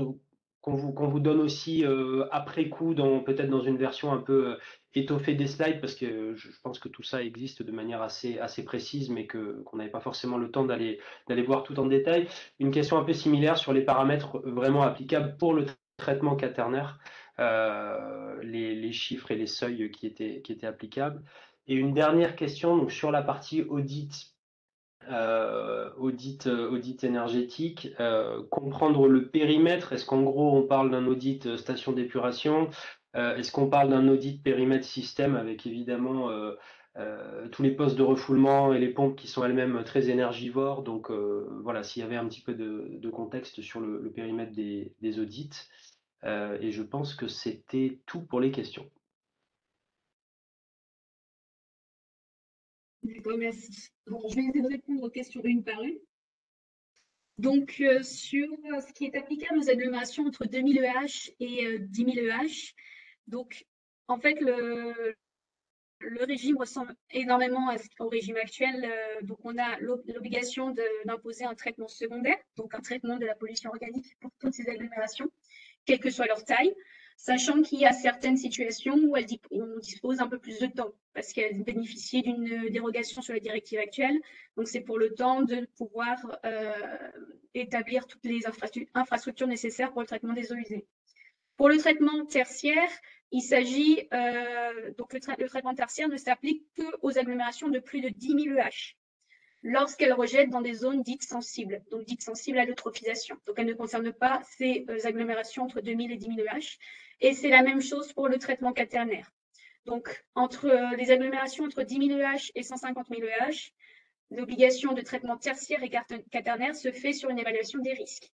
qu'on vous donne aussi après coup, peut-être dans une version un peu étoffée des slides, parce que je pense que tout ça existe de manière assez précise, mais qu'on n'avait pas forcément le temps d'aller voir tout en détail. Une question un peu similaire sur les paramètres vraiment applicables pour le traitement quaternaire. Les chiffres et les seuils qui étaient applicables. Et une dernière question donc sur la partie audit énergétique, comprendre le périmètre. Est-ce qu'en gros on parle d'un audit station d'épuration? Est-ce qu'on parle d'un audit périmètre système avec évidemment tous les postes de refoulement et les pompes qui sont elles-mêmes très énergivores? Donc voilà, s'il y avait un petit peu de contexte sur le périmètre des audits. Et je pense que c'était tout pour les questions. D'accord, merci. Bon, je vais essayer de répondre aux questions une par une. Donc, sur ce qui est applicable aux agglomérations entre 2000 EH et 10 000 EH, donc en fait, le régime ressemble énormément au régime actuel. Donc, on a l'obligation d'imposer un traitement secondaire, donc un traitement de la pollution organique pour toutes ces agglomérations, quelle que soit leur taille, sachant qu'il y a certaines situations où on dispose un peu plus de temps, parce qu'elles bénéficient d'une dérogation sur la directive actuelle. Donc, c'est pour le temps de pouvoir établir toutes les infrastructures nécessaires pour le traitement des eaux usées. Pour le traitement tertiaire, il s'agit, donc le traitement tertiaire ne s'applique qu'aux agglomérations de plus de 10 000 EH, lorsqu'elles rejettent dans des zones dites sensibles, donc dites sensibles à l'eutrophisation. Donc, elles ne concernent pas ces agglomérations entre 2 000 et 10 000 EH. Et c'est la même chose pour le traitement quaternaire. Donc, entre les agglomérations entre 10 000 EH et 150 000 EH, l'obligation de traitement tertiaire et quaternaire se fait sur une évaluation des risques.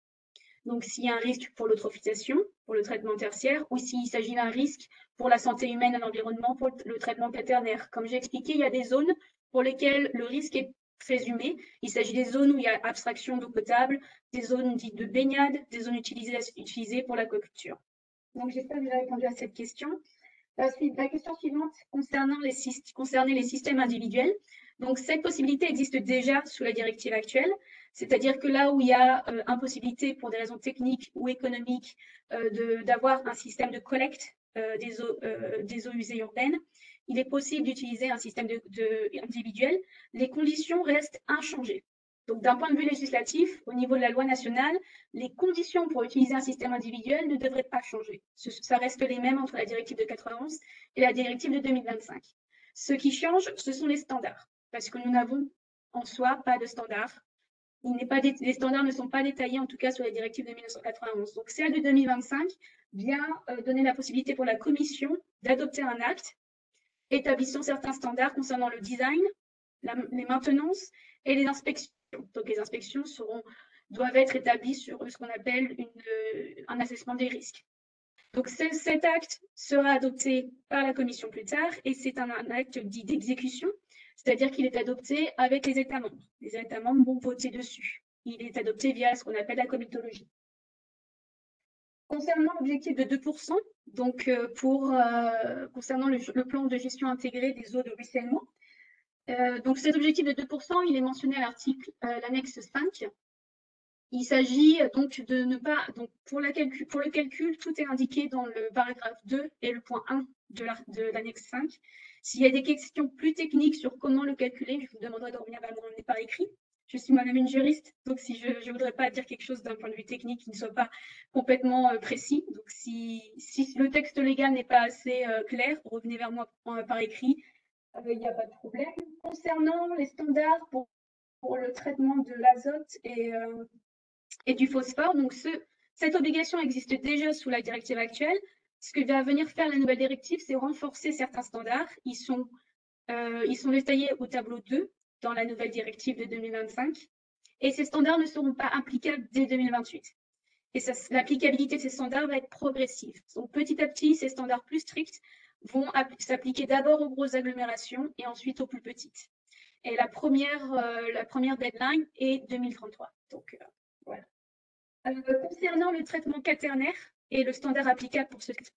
Donc, s'il y a un risque pour l'eutrophisation, pour le traitement tertiaire, ou s'il s'agit d'un risque pour la santé humaine et l'environnement, pour le traitement quaternaire. Comme j'ai expliqué, il y a des zones pour lesquelles le risque est présumé. Il s'agit des zones où il y a abstraction d'eau potable, des zones dites de baignade, des zones utilisées pour l'aquaculture. Donc, j'espère que j'ai répondu à cette question. La question suivante concernait les systèmes individuels. Donc, cette possibilité existe déjà sous la directive actuelle, c'est-à-dire que là où il y a impossibilité pour des raisons techniques ou économiques d'avoir un système de collecte des eaux usées urbaines, il est possible d'utiliser un système individuel. Les conditions restent inchangées. Donc, d'un point de vue législatif, au niveau de la loi nationale, les conditions pour utiliser un système individuel ne devraient pas changer. Ça reste les mêmes entre la directive de 91 et la directive de 2025. Ce qui change, ce sont les standards, parce que nous n'avons en soi pas de standards. Les standards ne sont pas détaillés, en tout cas sur la directive de 1991. Donc, celle de 2025 vient donner la possibilité pour la Commission d'adopter un acte établissant certains standards concernant le design, les maintenances et les inspections. Donc, les inspections doivent être établies sur ce qu'on appelle un assessment des risques. Donc, cet acte sera adopté par la Commission plus tard et c'est un acte dit d'exécution, c'est-à-dire qu'il est adopté avec les États membres. Les États membres vont voter dessus. Il est adopté via ce qu'on appelle la comitologie. Concernant l'objectif de 2%, donc concernant le plan de gestion intégrée des eaux de ruissellement, donc cet objectif de 2%, il est mentionné à l'article, l'annexe 5. Il s'agit donc de ne pas, donc pour le calcul, tout est indiqué dans le paragraphe 2 et le point 1 de l'annexe 5. S'il y a des questions plus techniques sur comment le calculer, je vous demanderai de revenir vers moi par écrit. Je suis moi-même une juriste, donc si je ne voudrais pas dire quelque chose d'un point de vue technique qui ne soit pas complètement précis. Donc si le texte légal n'est pas assez clair, revenez vers moi par écrit. Il n'y a pas de problème. Concernant les standards pour le traitement de l'azote et du phosphore, donc cette obligation existe déjà sous la directive actuelle. Ce que va venir faire la nouvelle directive, c'est renforcer certains standards. Ils sont détaillés au tableau 2 dans la nouvelle directive de 2025. Et ces standards ne seront pas applicables dès 2028. Et l'applicabilité de ces standards va être progressive. Donc petit à petit, ces standards plus stricts vont s'appliquer d'abord aux grosses agglomérations et ensuite aux plus petites. Et la première deadline est 2033. Donc voilà. Concernant le traitement quaternaire et le standard applicable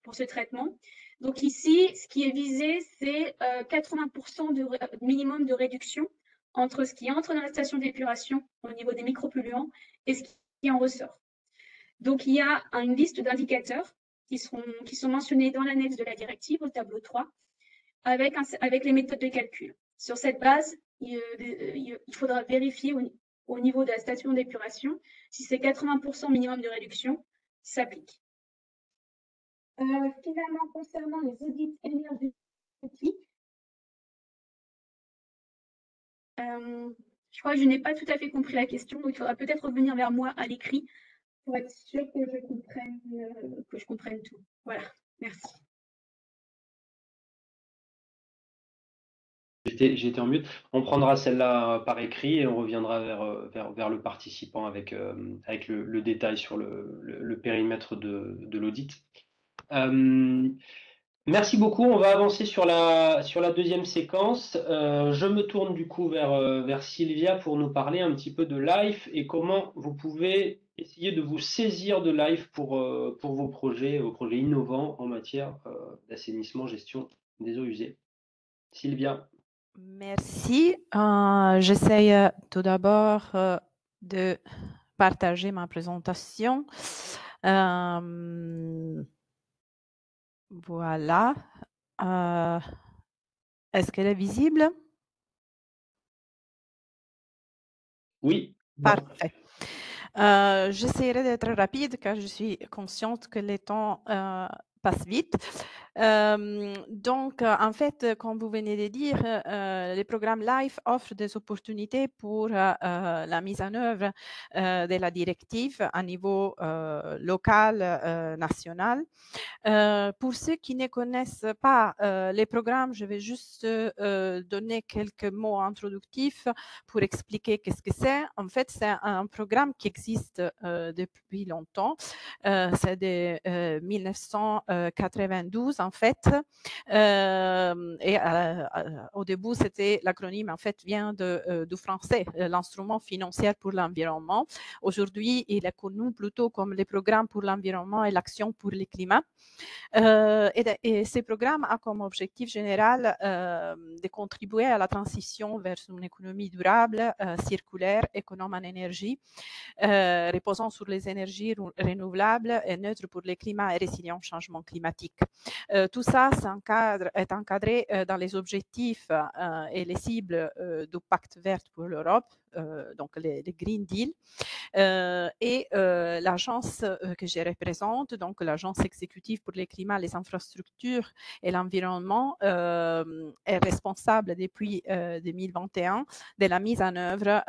pour ce traitement, donc ici, ce qui est visé, c'est 80% de minimum de réduction entre ce qui entre dans la station d'épuration au niveau des micropolluants et ce qui en ressort. Donc, il y a une liste d'indicateurs qui sont mentionnés dans l'annexe de la directive au tableau 3 avec les méthodes de calcul. Sur cette base, il faudra vérifier au niveau de la station d'épuration si ces 80% minimum de réduction s'appliquent. Finalement, concernant les audits énergétiques, je crois que je n'ai pas tout à fait compris la question, donc il faudra peut-être revenir vers moi à l'écrit pour être sûr que je comprenne tout. Voilà, merci. J'étais en mute. On prendra celle-là par écrit et on reviendra vers le participant avec le détail sur le périmètre de l'audit. Merci beaucoup. On va avancer sur la deuxième séquence. Je me tourne du coup vers Sylvia pour nous parler un petit peu de Life et comment vous pouvez essayer de vous saisir de Life pour vos projets innovants en matière d'assainissement, gestion des eaux usées. Sylvia. Merci. J'essaye tout d'abord de partager ma présentation. Voilà. Est-ce qu'elle est visible? Oui. Parfait. J'essaierai d'être rapide car je suis consciente que les temps passent vite. Donc, en fait, comme vous venez de dire, les programmes LIFE offrent des opportunités pour la mise en œuvre de la directive à niveau local, national. Pour ceux qui ne connaissent pas les programmes, je vais juste donner quelques mots introductifs pour expliquer qu'est-ce que c'est. En fait, c'est un programme qui existe depuis longtemps. C'est de 1992 en fait. Et au début, c'était l'acronyme en fait vient du français, l'instrument financier pour l'environnement. Aujourd'hui, il est connu plutôt comme le programme pour l'environnement et l'action pour le climat. Et ces programmes ont comme objectif général de contribuer à la transition vers une économie durable, circulaire, économe en énergie, reposant sur les énergies renouvelables et neutres pour le climat et résilient au changement climatique. Tout ça est encadré dans les objectifs et les cibles du Pacte vert pour l'Europe, donc les Green Deal. Et l'agence que je représente, donc l'agence exécutive pour le climat, les infrastructures et l'environnement, est responsable depuis 2021 de la mise en œuvre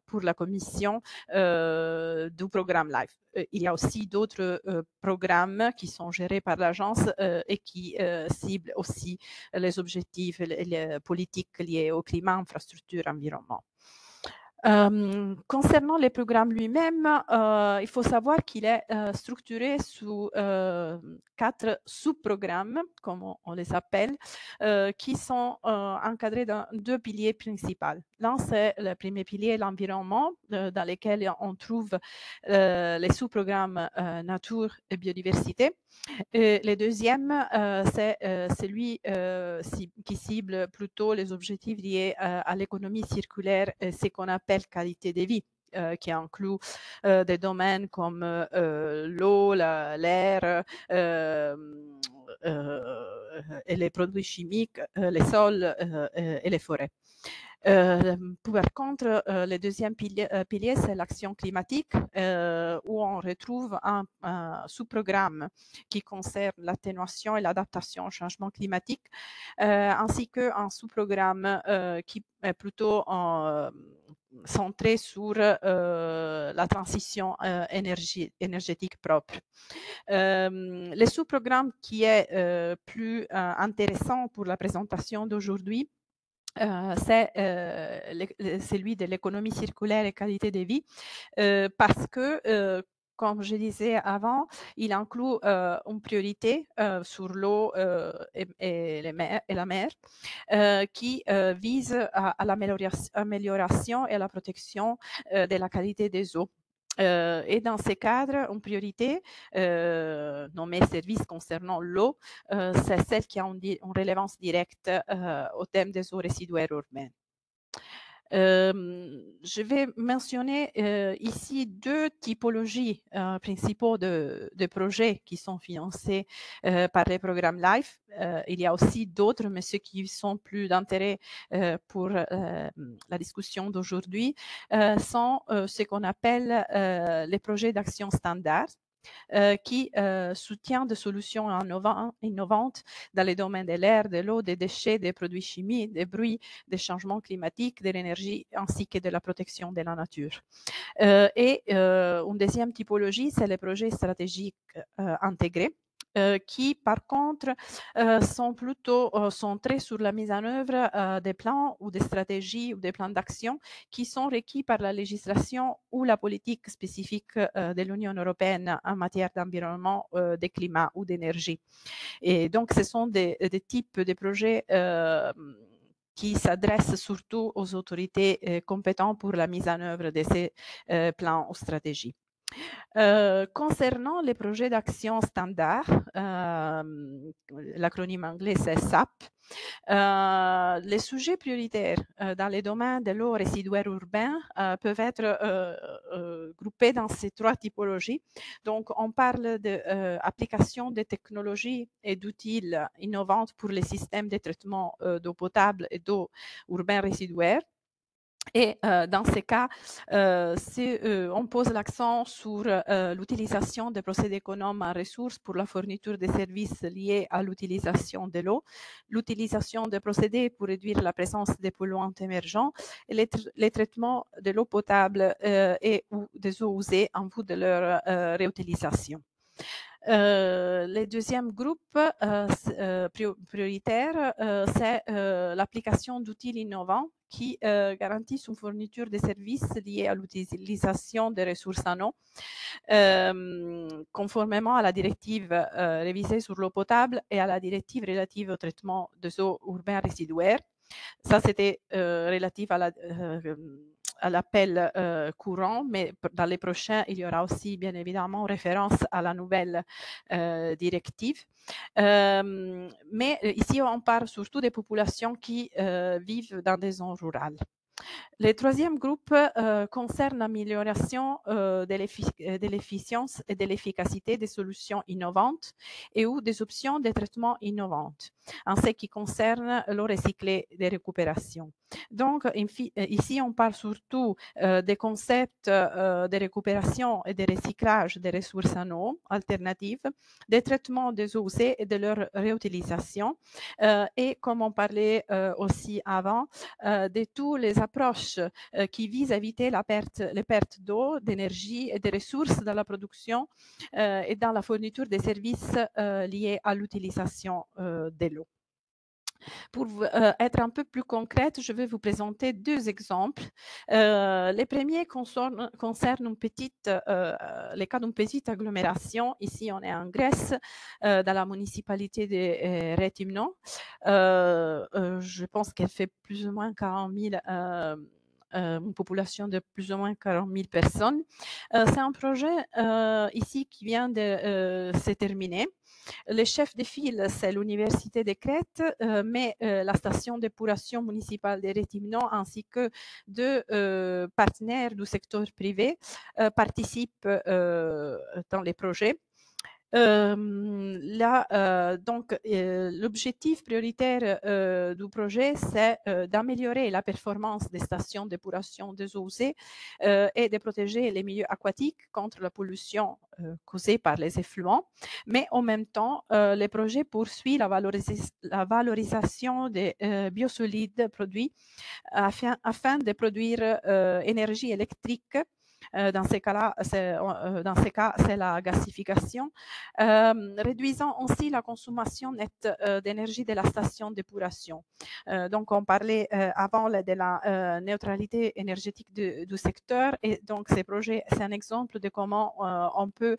pour la commission du programme LIFE. Il y a aussi d'autres programmes qui sont gérés par l'agence et qui ciblent aussi les objectifs et les politiques liées au climat, infrastructure, environnement. Concernant les programmes lui-même, il faut savoir qu'il est structuré sous 4 sous-programmes, comme on les appelle, qui sont encadrés dans 2 piliers principaux. L'un, c'est le premier pilier, l'environnement, dans lequel on trouve les sous-programmes nature et biodiversité. Et le deuxième, c'est celui qui cible plutôt les objectifs liés à l'économie circulaire, ce qu'on appelle qualité de vie. Qui inclut des domaines comme l'eau, l'air et les produits chimiques, les sols et les forêts. Par contre, le deuxième pilier, c'est l'action climatique, où on retrouve un sous-programme qui concerne l'atténuation et l'adaptation au changement climatique, ainsi qu'un sous-programme qui est plutôt centré sur la transition énergétique propre. Le sous-programme qui est plus intéressant pour la présentation d'aujourd'hui, c'est celui de l'économie circulaire et qualité de vie, parce que comme je disais avant, il inclut une priorité sur l'eau et la mer qui vise à l'amélioration et à la protection de la qualité des eaux. Et dans ces cadres, une priorité nommée service concernant l'eau, c'est celle qui a une relevance directe au thème des eaux résiduaires urbaines. Je vais mentionner ici 2 typologies principaux de projets qui sont financés par les programmes LIFE. Il y a aussi d'autres, mais ceux qui sont plus d'intérêt pour la discussion d'aujourd'hui sont ce qu'on appelle les projets d'action standard. Qui soutient des solutions innovantes dans les domaines de l'air, de l'eau, des déchets, des produits chimiques, des bruits, des changements climatiques, de l'énergie ainsi que de la protection de la nature. Et une deuxième typologie, c'est les projets stratégiques intégrés. qui, par contre, sont plutôt centrés sur la mise en œuvre des plans ou des stratégies ou des plans d'action qui sont requis par la législation ou la politique spécifique de l'Union européenne en matière d'environnement, de climat ou d'énergie. Et donc, ce sont des types de projets qui s'adressent surtout aux autorités compétentes pour la mise en œuvre de ces plans ou stratégies. Concernant les projets d'action standard, l'acronyme anglais c'est SAP, les sujets prioritaires dans les domaines de l'eau résiduaire urbain peuvent être groupés dans ces trois typologies. Donc, on parle d'application de technologies et d'outils innovantes pour les systèmes de traitement d'eau potable et d'eau urbain résiduaire. Et dans ces cas, on pose l'accent sur l'utilisation des procédés économes en ressources pour la fourniture des services liés à l'utilisation de l'eau, l'utilisation des procédés pour réduire la présence des polluants émergents et les traitements de l'eau potable et ou des eaux usées en vue de leur réutilisation. Le deuxième groupe prioritaire, c'est l'application d'outils innovants qui garantissent une fourniture de services liés à l'utilisation des ressources en eau, conformément à la directive révisée sur l'eau potable et à la directive relative au traitement des eaux urbaines résiduaires. Ça, c'était relatif à l'appel courant, mais dans les prochains, il y aura aussi bien évidemment référence à la nouvelle directive. Mais ici, on parle surtout des populations qui vivent dans des zones rurales. Le troisième groupe concerne l'amélioration de l'efficience et de l'efficacité des solutions innovantes et ou des options de traitement innovantes en ce qui concerne l'eau recyclée de récupération. Donc, ici, on parle surtout des concepts de récupération et de recyclage des ressources en eau alternatives, des traitements des eaux usées et de leur réutilisation. Et comme on parlait aussi avant, de toutes les approches qui visent à éviter les pertes d'eau, d'énergie et de ressources dans la production et dans la fourniture des services liés à l'utilisation de l'eau. Pour être un peu plus concrète, je vais vous présenter deux exemples. Les premiers concernent les cas d'une petite agglomération. Ici, on est en Grèce, dans la municipalité de Réthymnon. Je pense qu'elle fait plus ou moins 40 000 une population de plus ou moins 40 000 personnes. C'est un projet ici qui vient de se terminer. Le chef de file, c'est l'Université de Crète, mais la station d'épuration municipale de Réthymnon ainsi que deux partenaires du secteur privé participent dans les projets. L'objectif prioritaire du projet, c'est d'améliorer la performance des stations d'épuration des eaux usées et de protéger les milieux aquatiques contre la pollution causée par les effluents. Mais en même temps, le projet poursuit la valorisation des biosolides produits afin de produire énergie électrique. Dans ces cas, c'est la gasification, réduisant aussi la consommation nette d'énergie de la station d'épuration. Donc, on parlait avant de la neutralité énergétique du secteur, et donc ces projets, c'est un exemple de comment on peut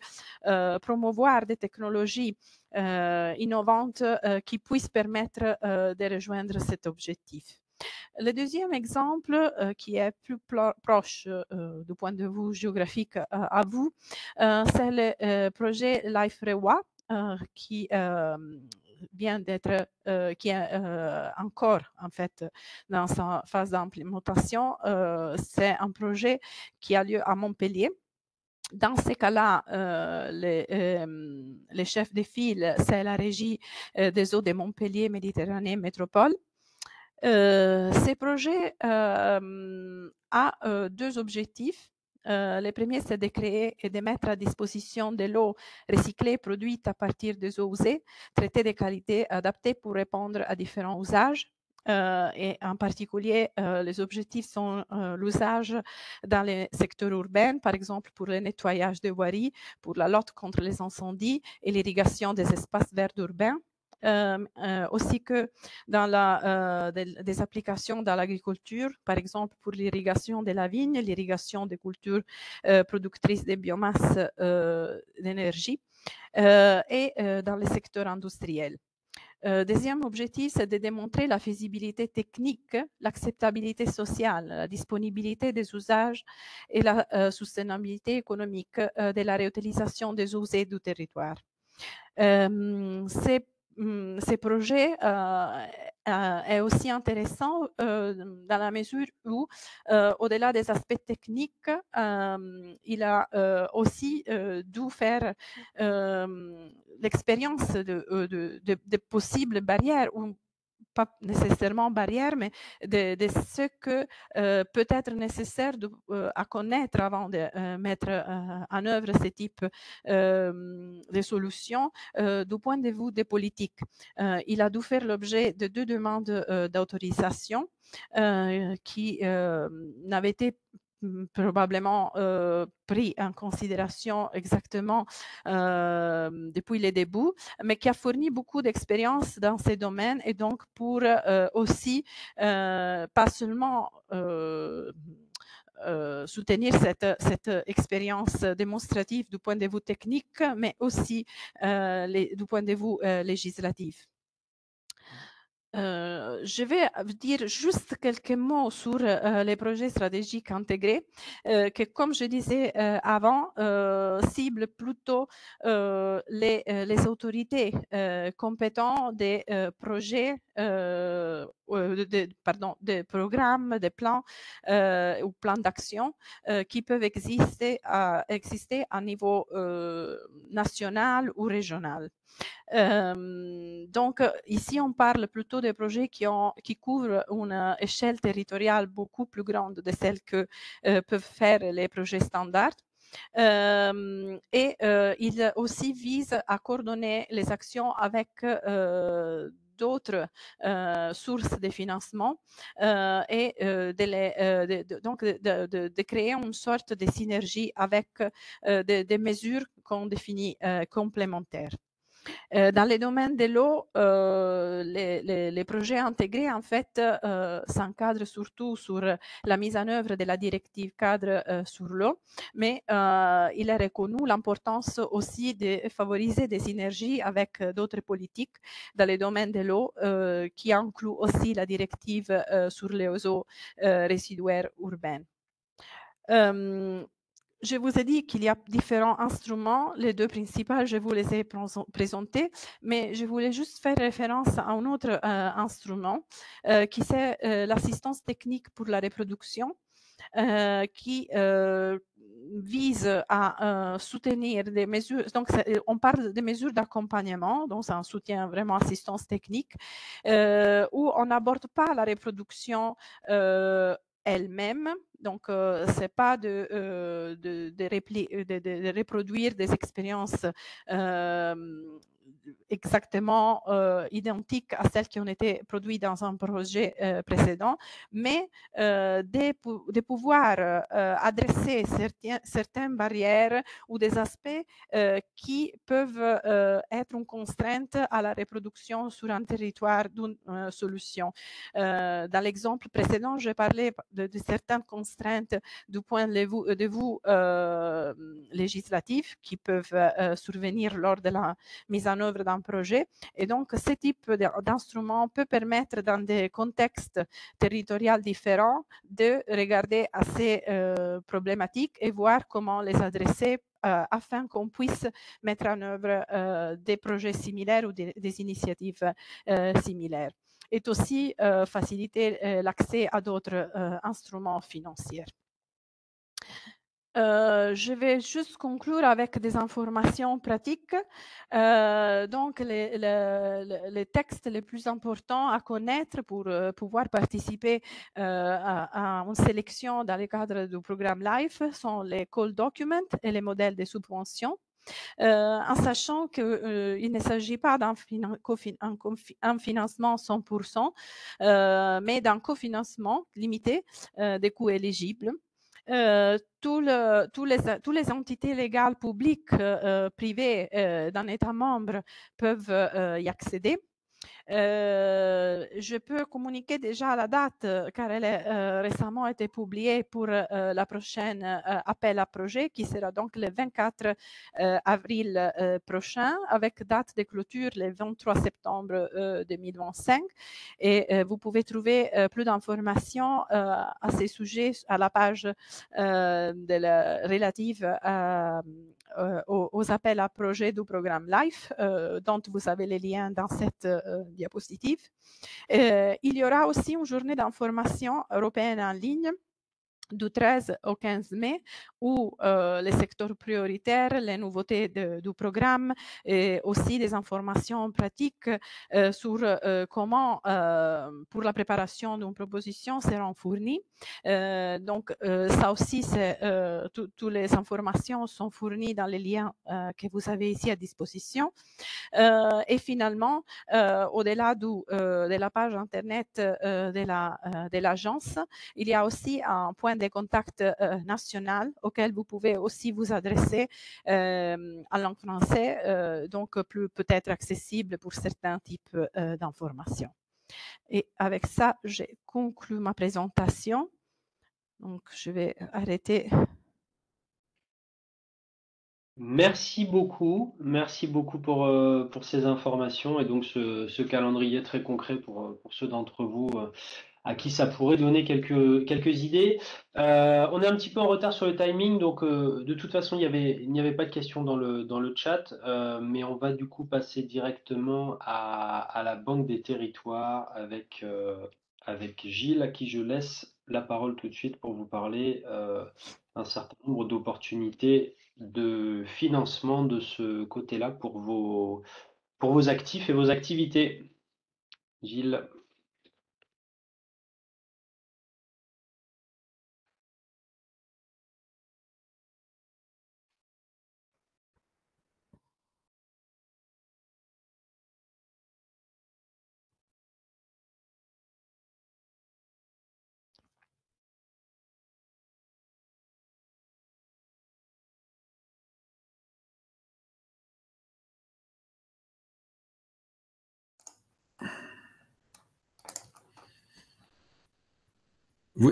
promouvoir des technologies innovantes qui puissent permettre de rejoindre cet objectif. Le deuxième exemple, qui est plus proche du point de vue géographique à vous, c'est le projet Life Rewa, qui vient d'être, qui est encore en fait dans sa phase d'implémentation. C'est un projet qui a lieu à Montpellier. Dans ces cas-là, les chefs de file, c'est la régie des eaux de Montpellier Méditerranée Métropole. Ces projets a deux objectifs. Le premier, c'est de créer et de mettre à disposition de l'eau recyclée produite à partir des eaux usées, traitée de qualité adaptée pour répondre à différents usages. et en particulier, les objectifs sont l'usage dans les secteurs urbains, par exemple pour le nettoyage des voiries, pour la lutte contre les incendies et l'irrigation des espaces verts urbains. Aussi que dans des applications dans l'agriculture, par exemple pour l'irrigation de la vigne, l'irrigation des cultures productrices de biomasse d'énergie et dans les secteurs industriels. Deuxième objectif, c'est de démontrer la faisabilité technique, l'acceptabilité sociale, la disponibilité des usages et la soutenabilité économique de la réutilisation des eaux et du territoire. Ces projets est aussi intéressant dans la mesure où, au-delà des aspects techniques, il a aussi dû faire l'expérience de possibles barrières ou pas nécessairement barrières, mais de ce que peut être nécessaire à connaître avant de mettre en œuvre ce type de solutions du point de vue des politiques. Il a dû faire l'objet de 2 demandes d'autorisation qui n'avaient été probablement pris en considération exactement depuis les débuts, mais qui a fourni beaucoup d'expérience dans ces domaines et donc pour aussi pas seulement soutenir cette expérience démonstrative du point de vue technique, mais aussi du point de vue législatif. Je vais dire juste quelques mots sur les projets stratégiques intégrés, que comme je disais avant, ciblent plutôt les autorités compétentes des projets, des programmes, des plans ou plans d'action qui peuvent exister à niveau national ou régional. Donc, ici, on parle plutôt de projets qui couvrent une échelle territoriale beaucoup plus grande de celle que peuvent faire les projets standards. Il aussi vise à coordonner les actions avec d'autres sources de financement et donc de créer une sorte de synergie avec des mesures qu'on définit complémentaires. Dans les domaines de l'eau, les projets intégrés, en fait, s'encadrent surtout sur la mise en œuvre de la directive cadre sur l'eau, mais il est reconnu l'importance aussi de favoriser des synergies avec d'autres politiques dans les domaines de l'eau, qui incluent aussi la directive sur les eaux résiduaires urbaines. Je vous ai dit qu'il y a différents instruments. Les 2 principaux, je vous les ai présentés, mais je voulais juste faire référence à un autre instrument qui c'est l'assistance technique pour la reproduction, qui vise à soutenir des mesures. Donc, on parle des mesures d'accompagnement, donc c'est un soutien vraiment assistance technique, où on n'aborde pas la reproduction elle-même. Donc, c'est pas de reproduire des expériences exactement identiques à celles qui ont été produites dans un projet précédent, mais de pouvoir adresser certaines barrières ou des aspects qui peuvent être une contrainte à la reproduction sur un territoire d'une solution. Dans l'exemple précédent, je parlais de certaines contraintes du point de vue législatif qui peuvent survenir lors de la mise en œuvre d'un projet. Et donc, ce type d'instrument peut permettre, dans des contextes territoriaux différents, de regarder à ces problématiques et voir comment les adresser afin qu'on puisse mettre en œuvre des projets similaires ou des initiatives similaires. Et aussi faciliter l'accès à d'autres instruments financiers. Je vais juste conclure avec des informations pratiques. Donc, les textes les plus importants à connaître pour pouvoir participer à une sélection dans le cadre du programme LIFE sont les call documents et les modèles de subvention. en sachant qu'il ne s'agit pas d'un financement 100%, mais d'un cofinancement limité des coûts éligibles. Tous les entités légales publiques, privées d'un État membre peuvent y accéder. Je peux communiquer déjà la date car elle a récemment été publiée pour la prochaine appel à projet qui sera donc le 24 avril prochain avec date de clôture le 23 septembre 2025 et vous pouvez trouver plus d'informations à ces sujets à la page relative aux appels à projets du programme LIFE, dont vous avez les liens dans cette diapositive. Il y aura aussi une journée d'information européenne en ligne du 13 au 15 mai, où les secteurs prioritaires, les nouveautés du programme et aussi des informations pratiques sur comment, pour la préparation d'une proposition, seront fournies. Donc, ça aussi, toutes les informations sont fournies dans les liens que vous avez ici à disposition. Et finalement, au-delà de la page Internet de l'agence, il y a aussi un point de contact national auquel vous pouvez aussi vous adresser en langue française, donc peut-être accessible pour certains types d'informations. Et avec ça, j'ai conclu ma présentation. Donc, je vais arrêter. Merci beaucoup pour ces informations et donc ce calendrier très concret pour ceux d'entre vous à qui ça pourrait donner quelques idées. On est un petit peu en retard sur le timing, donc de toute façon, il n'y avait pas de questions dans le chat, mais on va du coup passer directement à la Banque des Territoires avec Gilles, à qui je laisse la parole tout de suite pour vous parler d'un certain nombre d'opportunités de financement de ce côté-là pour vos actifs et vos activités. Gilles.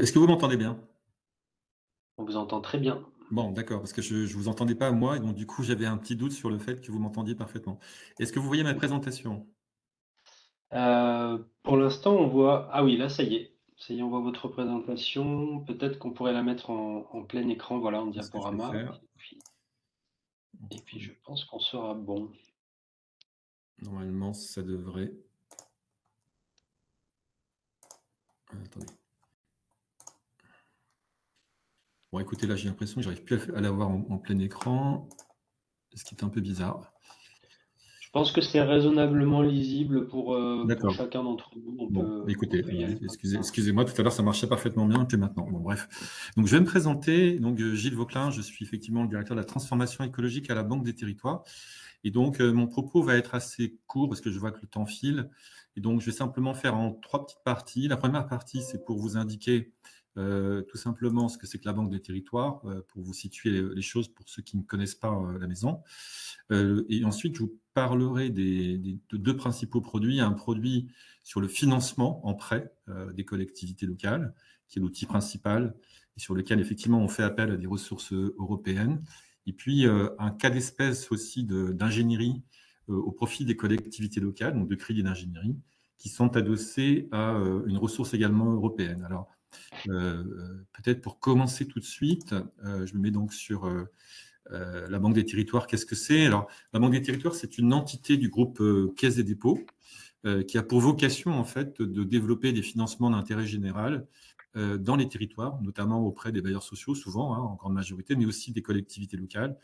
Est-ce que vous m'entendez bien? On vous entend très bien. Bon, d'accord, parce que je ne vous entendais pas moi, et donc du coup j'avais un petit doute sur le fait que vous m'entendiez parfaitement. Est-ce que vous voyez ma présentation? Pour l'instant, on voit... Ah oui, là, ça y est. Ça y est, on voit votre présentation. Peut-être qu'on pourrait la mettre en plein écran, voilà, en C'est ce que je vais diaporama. faire. Et puis je pense qu'on sera bon. Normalement, ça devrait... Attendez. Bon, écoutez, là, j'ai l'impression que j'arrive plus à l'avoir en plein écran, ce qui est un peu bizarre. Je pense que c'est raisonnablement lisible pour chacun d'entre nous. Bon, écoutez, on peut y aller. excusez-moi, tout à l'heure, ça marchait parfaitement bien, puis maintenant. Bon, bref. Donc, je vais me présenter. Donc, Gilles Vauclin, je suis effectivement le directeur de la transformation écologique à la Banque des Territoires. Et donc, mon propos va être assez court parce que je vois que le temps file. Et donc, je vais simplement faire en 3 petites parties. La première partie, c'est pour vous indiquer tout simplement ce que c'est que la Banque des Territoires, pour vous situer les choses pour ceux qui ne connaissent pas la maison. Et ensuite, je vous parlerai de 2 principaux produits. Un produit sur le financement en prêt des collectivités locales, qui est l'outil principal et sur lequel, effectivement, on fait appel à des ressources européennes. Et puis, un cas d'espèce aussi d'ingénierie au profit des collectivités locales, donc de crédits d'ingénierie, qui sont adossés à une ressource également européenne. Alors, peut-être pour commencer tout de suite, je me mets donc sur la Banque des Territoires. Qu'est-ce que c'est? Alors, la Banque des Territoires, c'est une entité du groupe Caisse des dépôts qui a pour vocation, en fait, de développer des financements d'intérêt général dans les territoires, notamment auprès des bailleurs sociaux, souvent, en grande majorité, mais aussi des collectivités locales.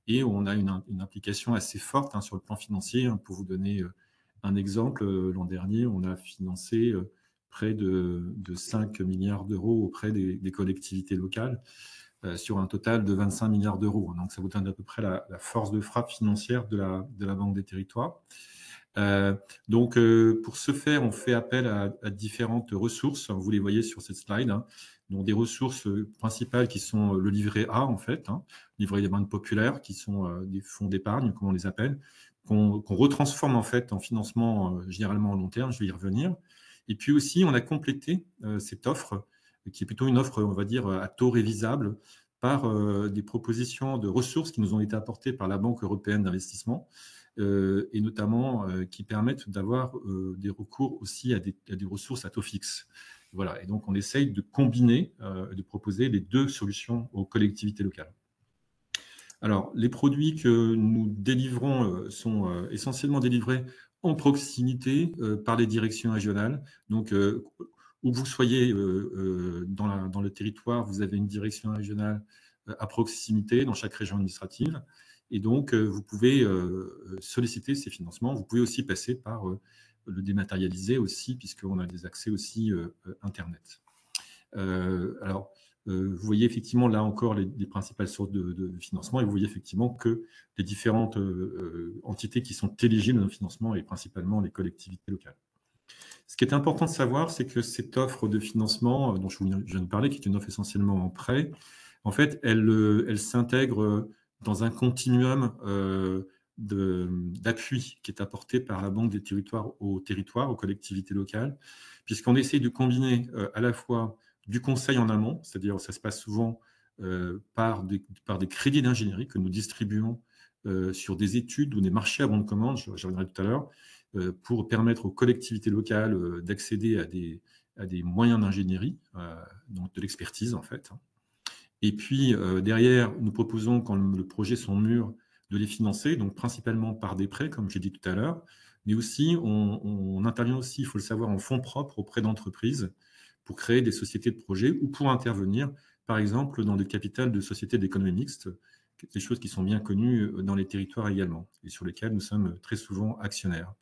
Et on a une implication assez forte sur le plan financier. Pour vous donner un exemple, l'an dernier, on a financé près de 5 milliards d'euros auprès des collectivités locales. sur un total de 25 milliards d'euros. Donc, ça vous donne à peu près la force de frappe financière de la Banque des Territoires. Pour ce faire, on fait appel à différentes ressources. Vous les voyez sur cette slide. Donc, des ressources principales qui sont le livret A, en fait, livret d'épargne populaire, qui sont des fonds d'épargne, comme on les appelle, qu'on retransforme en fait en financement généralement à long terme. Je vais y revenir. Et puis aussi, on a complété cette offre, qui est plutôt une offre, on va dire, à taux révisable, par des propositions de ressources qui nous ont été apportées par la Banque européenne d'investissement, et notamment qui permettent d'avoir des recours aussi à des ressources à taux fixe. Voilà. Et donc, on essaye de combiner, de proposer les deux solutions aux collectivités locales. Alors, les produits que nous délivrons sont essentiellement délivrés en proximité par les directions régionales. Donc, où vous soyez dans le territoire, vous avez une direction régionale à proximité dans chaque région administrative. Et donc, vous pouvez solliciter ces financements. Vous pouvez aussi passer par le dématérialisé aussi, puisqu'on a des accès aussi Internet. Vous voyez effectivement là encore les principales sources de financement, et vous voyez effectivement que les différentes entités qui sont éligibles au financement, et principalement les collectivités locales. Ce qui est important de savoir, c'est que cette offre de financement dont je viens de parler, qui est une offre essentiellement en prêt, en fait, elle s'intègre dans un continuum d'appui qui est apporté par la Banque des Territoires aux collectivités locales, puisqu'on essaie de combiner à la fois du conseil en amont, c'est-à-dire ça se passe souvent par des crédits d'ingénierie que nous distribuons sur des études ou des marchés à bon de commande, j'y reviendrai tout à l'heure, pour permettre aux collectivités locales d'accéder à des moyens d'ingénierie, donc de l'expertise en fait. Et puis derrière, nous proposons, quand le projet sont mûrs, de les financer, donc principalement par des prêts, comme j'ai dit tout à l'heure, mais aussi on intervient aussi, il faut le savoir, en fonds propres auprès d'entreprises pour créer des sociétés de projets ou pour intervenir, par exemple, dans des capitales de sociétés d'économie mixte, des choses qui sont bien connues dans les territoires également, et sur lesquelles nous sommes très souvent actionnaires.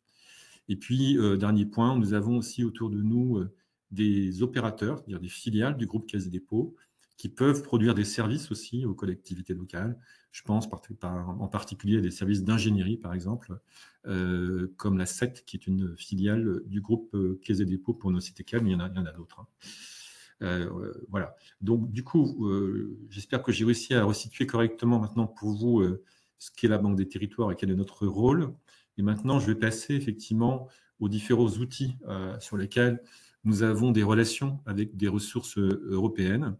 Et puis, dernier point, nous avons aussi autour de nous des opérateurs, c'est-à-dire des filiales du groupe Caisse des Dépôts, qui peuvent produire des services aussi aux collectivités locales. Je pense en particulier à des services d'ingénierie, par exemple, comme la SET, qui est une filiale du groupe Caisse des Dépôts, pour ne citer qu'elle, mais il y en a d'autres. Voilà. Donc, du coup, j'espère que j'ai réussi à resituer correctement maintenant pour vous ce qu'est la Banque des Territoires et quel est notre rôle. Et maintenant, je vais passer effectivement aux différents outils sur lesquels nous avons des relations avec des ressources européennes.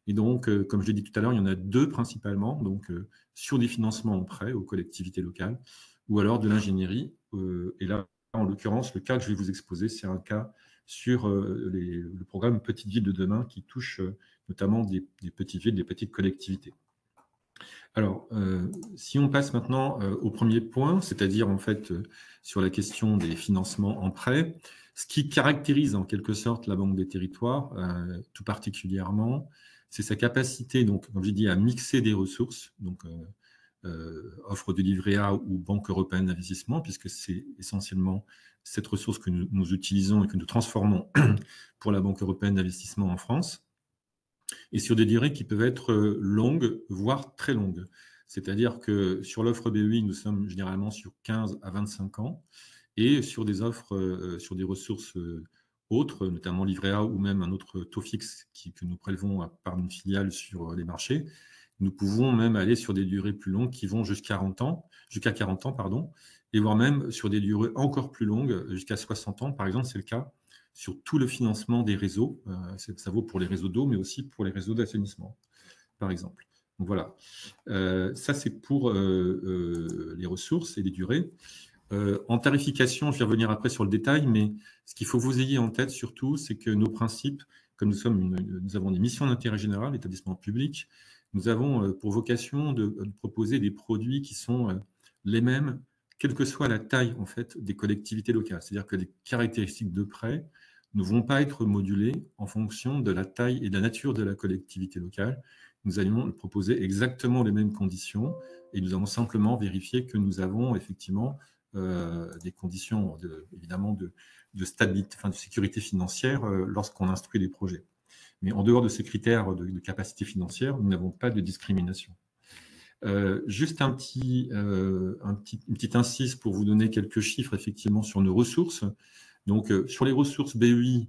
Et donc, comme je l'ai dit tout à l'heure, il y en a deux principalement, donc sur des financements en prêt aux collectivités locales, ou alors de l'ingénierie. Et là, en l'occurrence, le cas que je vais vous exposer, c'est un cas sur le programme Petites Villes de demain, qui touche notamment des petites villes, des petites collectivités. Alors, si on passe maintenant au premier point, c'est-à-dire en fait sur la question des financements en prêt, ce qui caractérise en quelque sorte la Banque des Territoires, tout particulièrement, c'est sa capacité, donc, comme j'ai dit, à mixer des ressources, donc offre de livret A ou Banque européenne d'investissement, puisque c'est essentiellement cette ressource que nous utilisons et que nous transformons pour la Banque européenne d'investissement en France, et sur des durées qui peuvent être longues, voire très longues. C'est-à-dire que sur l'offre BEI, nous sommes généralement sur 15 à 25 ans, et sur des offres, sur des ressources autres, notamment livret A ou même un autre taux fixe que nous prélevons par une filiale sur les marchés, nous pouvons même aller sur des durées plus longues qui vont jusqu'à 40 ans, et voire même sur des durées encore plus longues, jusqu'à 60 ans. Par exemple, c'est le cas sur tout le financement des réseaux. Ça vaut pour les réseaux d'eau, mais aussi pour les réseaux d'assainissement, par exemple. Donc voilà, ça c'est pour les ressources et les durées. En tarification, je vais revenir après sur le détail, mais ce qu'il faut que vous ayez en tête surtout, c'est que nos principes, comme nous avons des missions d'intérêt général, établissement public, nous avons pour vocation de proposer des produits qui sont les mêmes, quelle que soit la taille en fait des collectivités locales. C'est-à-dire que les caractéristiques de prêt ne vont pas être modulées en fonction de la taille et de la nature de la collectivité locale. Nous allons proposer exactement les mêmes conditions et nous allons simplement vérifier que nous avons effectivement des conditions évidemment de stabilité, de sécurité financière lorsqu'on instruit les projets. Mais en dehors de ces critères de capacité financière, nous n'avons pas de discrimination. Juste une petite incise pour vous donner quelques chiffres effectivement sur nos ressources. Donc, sur les ressources BEI,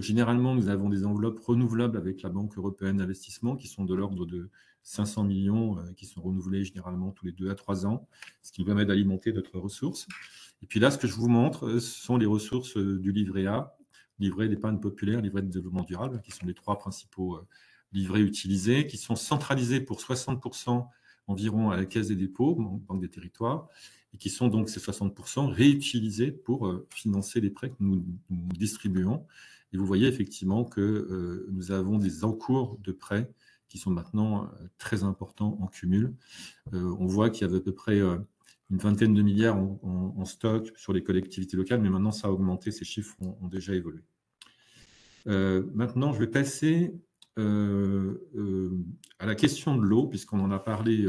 généralement, nous avons des enveloppes renouvelables avec la Banque européenne d'investissement qui sont de l'ordre de 500 millions qui sont renouvelées généralement tous les 2 à 3 ans, ce qui nous permet d'alimenter notre ressource. Et puis là, ce que je vous montre, ce sont les ressources du livret A, livret d'épargne populaire, livret de développement durable, qui sont les 3 principaux livrets utilisés, qui sont centralisés pour 60% environ à la Caisse des dépôts, Banque des territoires, et qui sont donc ces 60% réutilisés pour financer les prêts que nous distribuons. Et vous voyez effectivement que nous avons des encours de prêts qui sont maintenant très importants en cumul. On voit qu'il y avait à peu près une vingtaine de milliards en stock sur les collectivités locales, mais maintenant ça a augmenté, ces chiffres ont déjà évolué. Maintenant, je vais passer à la question de l'eau, puisqu'on en a parlé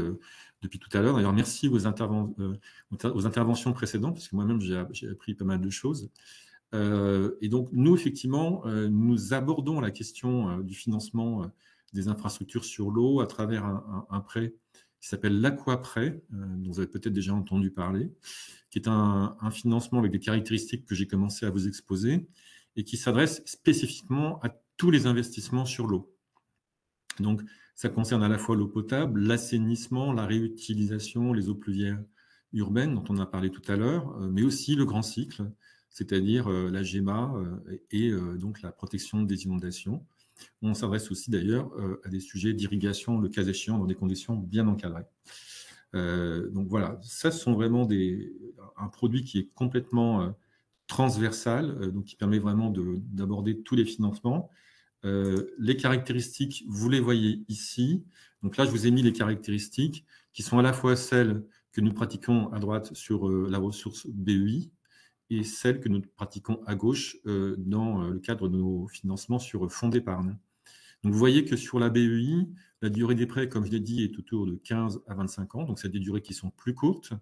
depuis tout à l'heure. D'ailleurs, merci aux interventions précédentes, parce que moi-même, j'ai appris pas mal de choses. Et donc, nous, effectivement, nous abordons la question du financement des infrastructures sur l'eau à travers un prêt qui s'appelle l'Aquaprêt, dont vous avez peut-être déjà entendu parler, qui est un financement avec des caractéristiques que j'ai commencé à vous exposer et qui s'adresse spécifiquement à tous les investissements sur l'eau. Donc, ça concerne à la fois l'eau potable, l'assainissement, la réutilisation, les eaux pluviales urbaines, dont on a parlé tout à l'heure, mais aussi le grand cycle, c'est-à-dire la GEMA et donc la protection des inondations. On s'adresse aussi d'ailleurs à des sujets d'irrigation, le cas échéant, dans des conditions bien encadrées. Donc voilà, ça ce sont vraiment un produit qui est complètement transversal, donc qui permet vraiment d'aborder tous les financements. Les caractéristiques, vous les voyez ici. Donc là, je vous ai mis les caractéristiques qui sont à la fois celles que nous pratiquons à droite sur la ressource BEI et celles que nous pratiquons à gauche dans le cadre de nos financements sur fonds d'épargne. Donc vous voyez que sur la BEI, la durée des prêts, comme je l'ai dit, est autour de 15 à 25 ans. Donc c'est des durées qui sont plus courtes,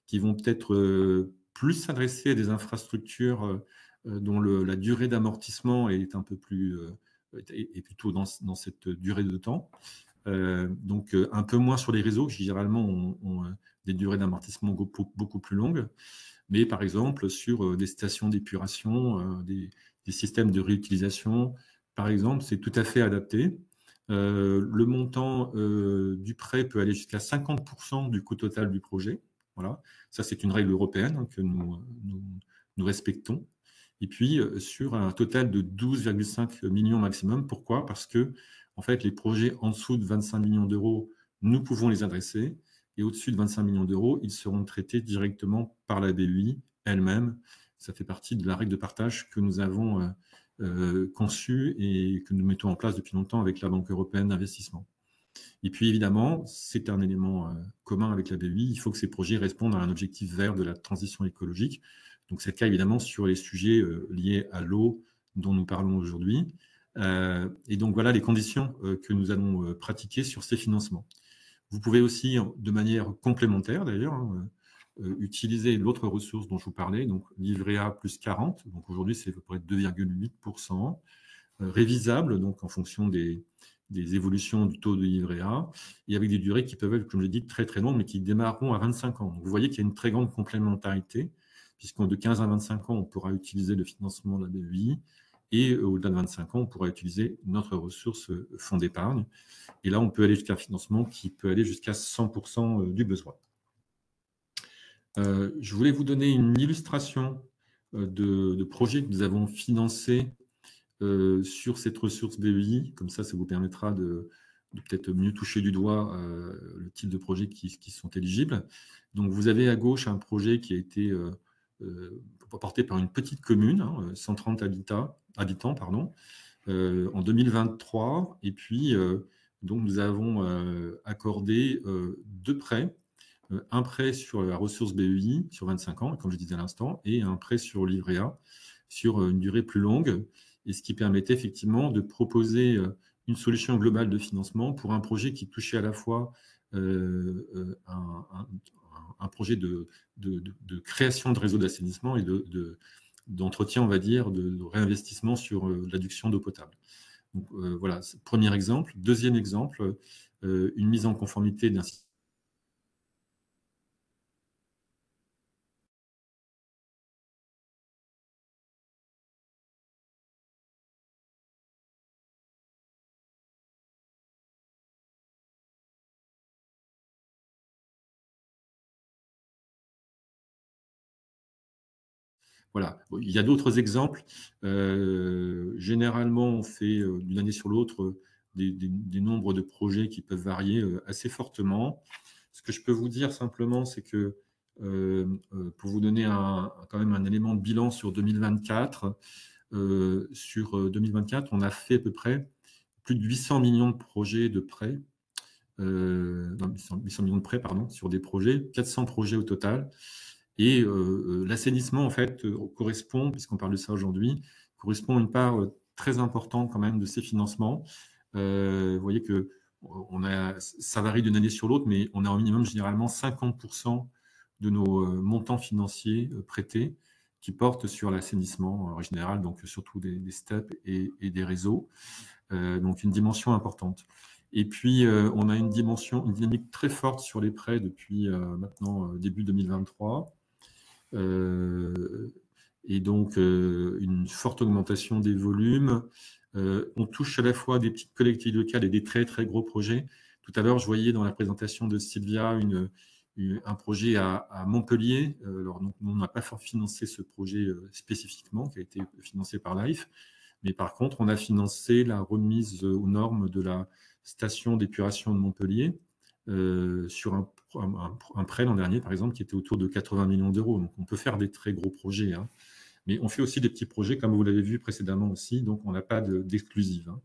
qui vont peut-être plus s'adresser à des infrastructures dont la durée d'amortissement est un peu plus et plutôt dans cette durée de temps. Donc un peu moins sur les réseaux qui généralement ont des durées d'amortissement beaucoup plus longues, mais par exemple sur des stations d'épuration, des systèmes de réutilisation, par exemple, c'est tout à fait adapté. Le montant du prêt peut aller jusqu'à 50% du coût total du projet. Voilà. Ça, c'est une règle européenne que nous respectons. Et puis, sur un total de 12,5 millions maximum. Pourquoi? Parce que, en fait, les projets en dessous de 25 millions d'euros, nous pouvons les adresser. Et au-dessus de 25 millions d'euros, ils seront traités directement par la BEI elle-même. Ça fait partie de la règle de partage que nous avons conçue et que nous mettons en place depuis longtemps avec la Banque européenne d'investissement. Et puis, évidemment, c'est un élément commun avec la BEI. Il faut que ces projets répondent à un objectif vert de la transition écologique. Donc, c'est le cas, évidemment, sur les sujets liés à l'eau dont nous parlons aujourd'hui. Et donc, voilà les conditions que nous allons pratiquer sur ces financements. Vous pouvez aussi, de manière complémentaire d'ailleurs, utiliser l'autre ressource dont je vous parlais, donc livret A plus 40. Donc, aujourd'hui, c'est à peu près 2,8%. Révisable, donc en fonction des évolutions du taux de livret A, et avec des durées qui peuvent être, comme je l'ai dit, très très longues, mais qui démarreront à 25 ans. Donc, vous voyez qu'il y a une très grande complémentarité, puisqu'en de 15 à 25 ans, on pourra utiliser le financement de la BEI, et au-delà de 25 ans, on pourra utiliser notre ressource fonds d'épargne. Et là, on peut aller jusqu'à un financement qui peut aller jusqu'à 100% du besoin. Je voulais vous donner une illustration de projets que nous avons financés sur cette ressource BEI, comme ça vous permettra de peut-être mieux toucher du doigt le type de projets qui sont éligibles. Donc, vous avez à gauche un projet qui a été porté par une petite commune, 130 habitants, en 2023. Et puis, donc, nous avons accordé 2 prêts. Un prêt sur la ressource BEI sur 25 ans, comme je disais à l'instant, et un prêt sur livret A sur une durée plus longue, et ce qui permettait effectivement de proposer une solution globale de financement pour un projet qui touchait à la fois un projet de création de réseaux d'assainissement et d'entretien, on va dire, de réinvestissement sur l'adduction d'eau potable. Donc, voilà, premier exemple. Deuxième exemple, une mise en conformité d'un système. Voilà. Il y a d'autres exemples. Généralement, on fait d'une année sur l'autre des nombres de projets qui peuvent varier assez fortement. Ce que je peux vous dire simplement, c'est que pour vous donner quand même un élément de bilan sur 2024, sur 2024, on a fait à peu près plus de 800 millions de projets de prêts, non, 800 millions de prêts, pardon, sur des projets, 400 projets au total. Et l'assainissement, en fait, correspond, puisqu'on parle de ça aujourd'hui, correspond à une part très importante quand même de ces financements. Vous voyez que ça varie d'une année sur l'autre, mais on a au minimum généralement 50% de nos montants financiers prêtés qui portent sur l'assainissement en général, donc surtout des STEP et des réseaux. Donc une dimension importante. Et puis, on a une dynamique très forte sur les prêts depuis maintenant début 2023. Et donc, une forte augmentation des volumes. On touche à la fois des petites collectivités locales et des très, très gros projets. Tout à l'heure, je voyais dans la présentation de Sylvia un projet à Montpellier. Alors, donc, on n'a pas financé ce projet spécifiquement, qui a été financé par LIFE. Mais par contre, on a financé la remise aux normes de la station d'épuration de Montpellier sur un prêt l'an dernier, par exemple, qui était autour de 80 millions d'euros. Donc, on peut faire des très gros projets, hein. Mais on fait aussi des petits projets, comme vous l'avez vu précédemment aussi, donc on n'a pas d'exclusive, hein.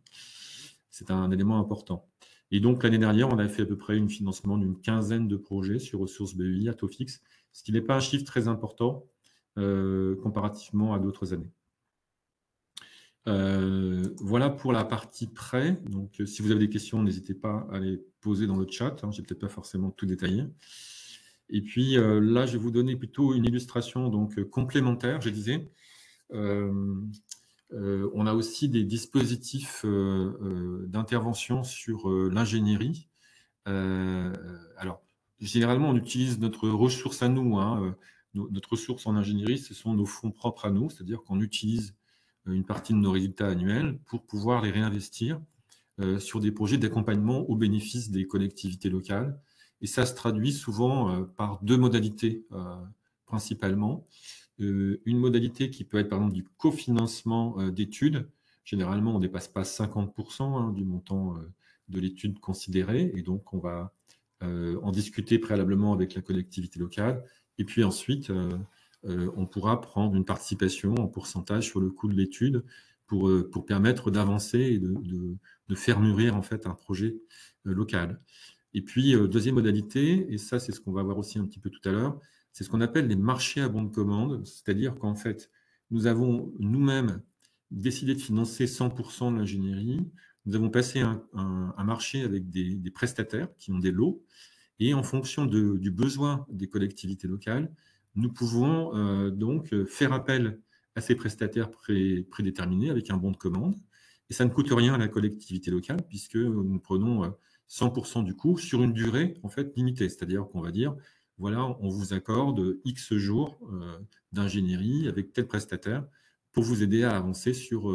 C'est un élément important. Et donc, l'année dernière, on a fait à peu près un financement d'une quinzaine de projets sur ressources BEI à taux fixe, ce qui n'est pas un chiffre très important comparativement à d'autres années. Voilà pour la partie prêt. Donc, si vous avez des questions, n'hésitez pas à les poser dans le chat, hein. Je n'ai peut-être pas forcément tout détaillé. Et puis là, je vais vous donner plutôt une illustration donc, complémentaire, je disais. On a aussi des dispositifs d'intervention sur l'ingénierie. Alors, généralement, on utilise notre ressource à nous, hein. Notre ressource en ingénierie, ce sont nos fonds propres à nous, c'est-à-dire qu'on utilise une partie de nos résultats annuels pour pouvoir les réinvestir sur des projets d'accompagnement au bénéfice des collectivités locales. Et ça se traduit souvent par deux modalités principalement. Une modalité qui peut être par exemple du cofinancement d'études. Généralement, on ne dépasse pas 50% hein, du montant de l'étude considérée. Et donc, on va en discuter préalablement avec la collectivité locale. Et puis ensuite, on pourra prendre une participation en pourcentage sur le coût de l'étude pour permettre d'avancer et de faire mûrir en fait un projet local. Et puis, deuxième modalité, et ça c'est ce qu'on va voir aussi un petit peu tout à l'heure, c'est ce qu'on appelle les marchés à bon de commande, c'est-à-dire qu'en fait, nous avons nous-mêmes décidé de financer 100% de l'ingénierie. Nous avons passé un marché avec des prestataires qui ont des lots, et en fonction du besoin des collectivités locales, nous pouvons donc faire appel à ces prestataires prédéterminés avec un bon de commande. Et ça ne coûte rien à la collectivité locale puisque nous prenons 100% du coût sur une durée en fait limitée. C'est-à-dire qu'on va dire, voilà, on vous accorde X jours d'ingénierie avec tel prestataire pour vous aider à avancer sur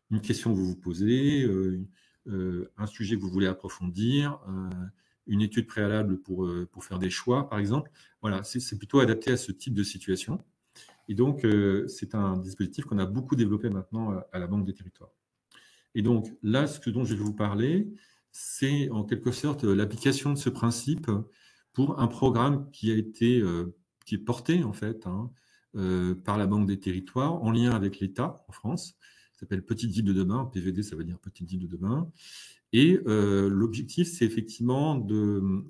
une question que vous vous posez, un sujet que vous voulez approfondir, une étude préalable pour faire des choix, par exemple. Voilà, c'est plutôt adapté à ce type de situation. Et donc, c'est un dispositif qu'on a beaucoup développé maintenant à la Banque des Territoires. Et donc, là, ce dont je vais vous parler, c'est en quelque sorte l'application de ce principe pour un programme qui est porté, en fait, hein, par la Banque des Territoires en lien avec l'État en France. Ça s'appelle Petite Ville de demain. PVD, ça veut dire Petite Ville de demain. Et l'objectif, c'est effectivement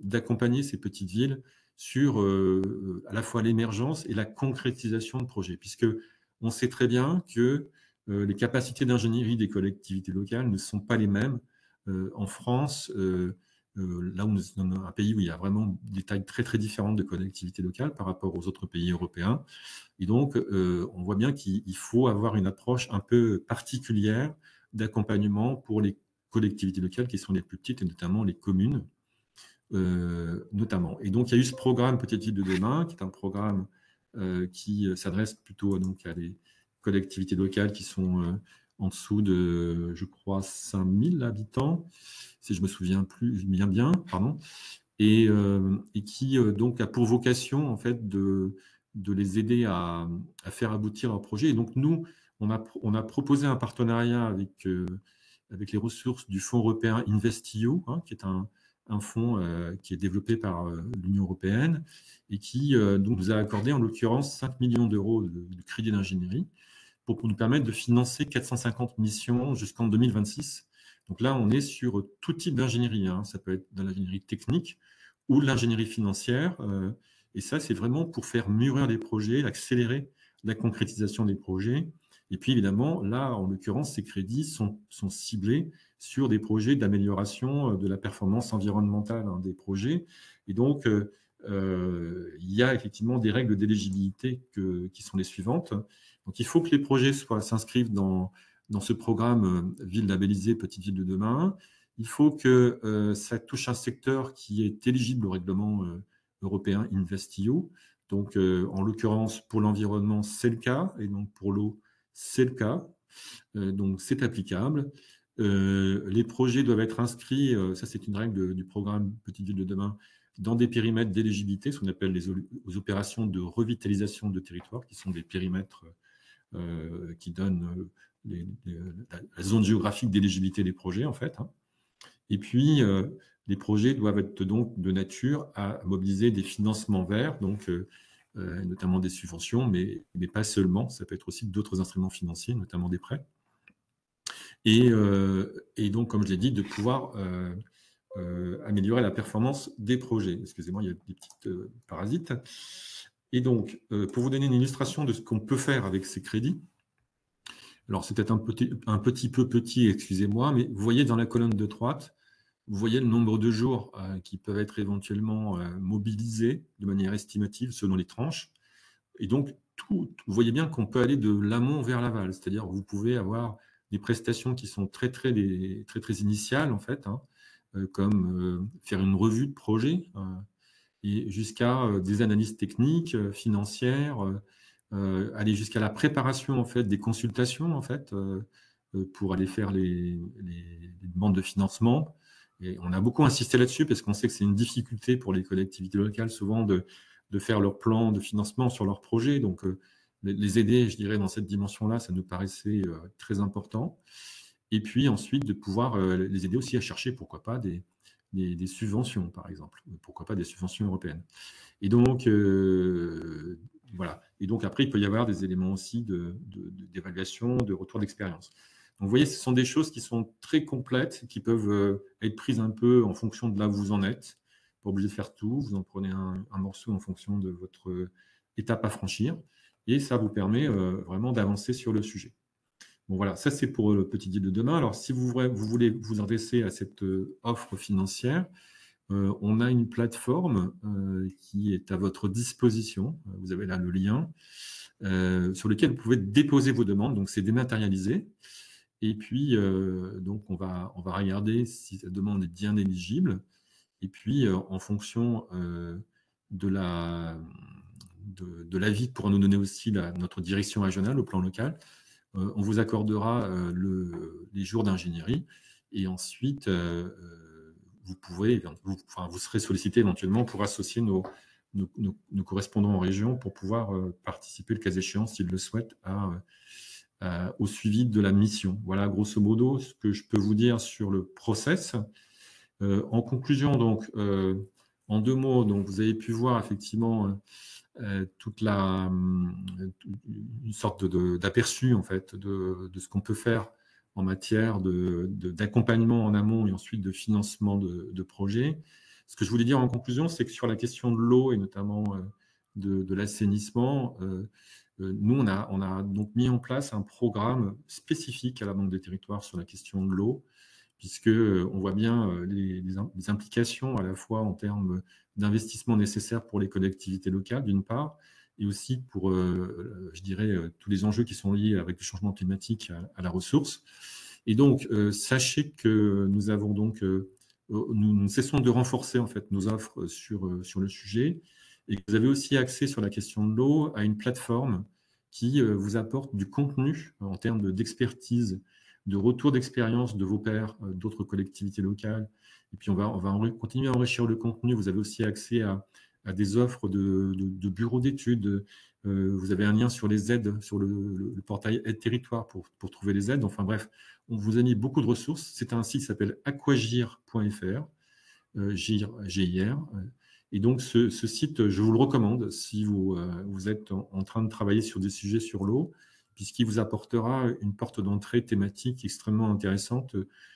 d'accompagner ces petites villes sur à la fois l'émergence et la concrétisation de projets, puisque on sait très bien que les capacités d'ingénierie des collectivités locales ne sont pas les mêmes en France, là où nous sommes un pays où il y a vraiment des tailles très très différentes de collectivités locales par rapport aux autres pays européens. Et donc, on voit bien qu'il faut avoir une approche un peu particulière d'accompagnement pour les collectivités locales qui sont les plus petites, et notamment les communes, notamment. Et donc, il y a eu ce programme Petite Ville de demain, qui est un programme qui s'adresse plutôt donc, à des collectivités locales qui sont en dessous de, je crois, 5000 habitants, si je me souviens bien, pardon, et qui donc a pour vocation en fait de les aider à faire aboutir leur projet. Et donc nous, on a proposé un partenariat avec les ressources du Fonds européen InvestEU, hein, qui est un fonds qui est développé par l'Union européenne et qui donc nous a accordé en l'occurrence 5 millions d'euros de crédit d'ingénierie pour nous permettre de financer 450 missions jusqu'en 2026. Donc là, on est sur tout type d'ingénierie, hein. Ça peut être de l'ingénierie technique ou de l'ingénierie financière. Et ça, c'est vraiment pour faire mûrir les projets, accélérer la concrétisation des projets. Et puis, évidemment, là, en l'occurrence, ces crédits sont ciblés sur des projets d'amélioration de la performance environnementale, hein, des projets. Et donc, il y a effectivement des règles d'éligibilité qui sont les suivantes. Donc, il faut que les projets s'inscrivent dans ce programme Ville labellisée, Petite Ville de demain. Il faut que ça touche un secteur qui est éligible au règlement européen InvestEU. Donc, en l'occurrence, pour l'environnement, c'est le cas, et donc pour l'eau, c'est le cas. Donc, c'est applicable. Les projets doivent être inscrits, ça c'est une règle du programme Petite Ville de demain, dans des périmètres d'éligibilité, ce qu'on appelle les opérations de revitalisation de territoire, qui sont des périmètres qui donnent la zone géographique d'éligibilité des projets, en fait, hein. Et puis, les projets doivent être donc de nature à mobiliser des financements verts, donc notamment des subventions, mais pas seulement. Ça peut être aussi d'autres instruments financiers, notamment des prêts. Et donc, comme je l'ai dit, de pouvoir améliorer la performance des projets. Excusez-moi, il y a des petites parasites. Et donc, pour vous donner une illustration de ce qu'on peut faire avec ces crédits, alors c'est peut-être un petit peu petit, excusez-moi, mais vous voyez dans la colonne de droite, vous voyez le nombre de jours qui peuvent être éventuellement mobilisés de manière estimative selon les tranches. Et donc, vous voyez bien qu'on peut aller de l'amont vers l'aval, c'est-à-dire vous pouvez avoir des prestations qui sont très initiales, en fait, hein, comme faire une revue de projet, et jusqu'à des analyses techniques, financières, aller jusqu'à la préparation en fait, des consultations en fait, pour aller faire les demandes de financement. Et on a beaucoup insisté là-dessus parce qu'on sait que c'est une difficulté pour les collectivités locales souvent de faire leur plan de financement sur leur projet. Donc, les aider, je dirais, dans cette dimension-là, ça nous paraissait très important. Et puis ensuite, de pouvoir les aider aussi à chercher, pourquoi pas, des subventions, par exemple. Pourquoi pas des subventions européennes. Et donc, voilà. Et donc, après, il peut y avoir des éléments aussi d'évaluation, de retour d'expérience. Donc, vous voyez, ce sont des choses qui sont très complètes, qui peuvent être prises un peu en fonction de là où vous en êtes. Pas obligé de faire tout. Vous en prenez un morceau en fonction de votre étape à franchir. Et ça vous permet vraiment d'avancer sur le sujet. Bon, voilà, ça c'est pour le Petite Ville de demain. Alors, si vous voulez vous adresser à cette offre financière, on a une plateforme qui est à votre disposition. Vous avez là le lien sur lequel vous pouvez déposer vos demandes. Donc, c'est dématérialisé. Et puis, donc, on va regarder si cette demande est bien éligible. Et puis, en fonction de l'avis que pourra nous donner aussi notre direction régionale au plan local, on vous accordera les jours d'ingénierie. Et ensuite, vous serez sollicité éventuellement pour associer nos correspondants en région pour pouvoir participer, le cas échéant, s'ils le souhaitent, au suivi de la mission. Voilà, grosso modo, ce que je peux vous dire sur le process. En conclusion, donc, en 2 mots, donc, vous avez pu voir effectivement une sorte d'aperçu en fait de ce qu'on peut faire en matière d'accompagnement en amont et ensuite de financement de projets. Ce que je voulais dire en conclusion, c'est que sur la question de l'eau et notamment de l'assainissement, nous, on a donc mis en place un programme spécifique à la Banque des Territoires sur la question de l'eau, puisqu'on voit bien les implications à la fois en termes d'investissement nécessaires pour les collectivités locales, d'une part, et aussi pour, je dirais, tous les enjeux qui sont liés avec le changement climatique à la ressource. Et donc, sachez que nous avons donc, nous cessons de renforcer en fait nos offres sur le sujet, et que vous avez aussi accès sur la question de l'eau à une plateforme qui vous apporte du contenu en termes d'expertise, de retour d'expérience de vos pairs, d'autres collectivités locales. Et puis, on va continuer à enrichir le contenu. Vous avez aussi accès à des offres de bureaux d'études. Vous avez un lien sur les aides, sur le portail Aide Territoire pour trouver les aides. Enfin bref, on vous a mis beaucoup de ressources. C'est un site qui s'appelle aquagir.fr, GIR. Et donc, ce site, je vous le recommande si vous êtes en train de travailler sur des sujets sur l'eau, puisqu'il vous apportera une porte d'entrée thématique extrêmement intéressante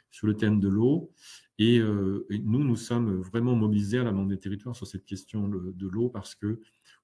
sur le thème de l'eau. Et nous sommes vraiment mobilisés à la Banque des Territoires sur cette question de l'eau, parce que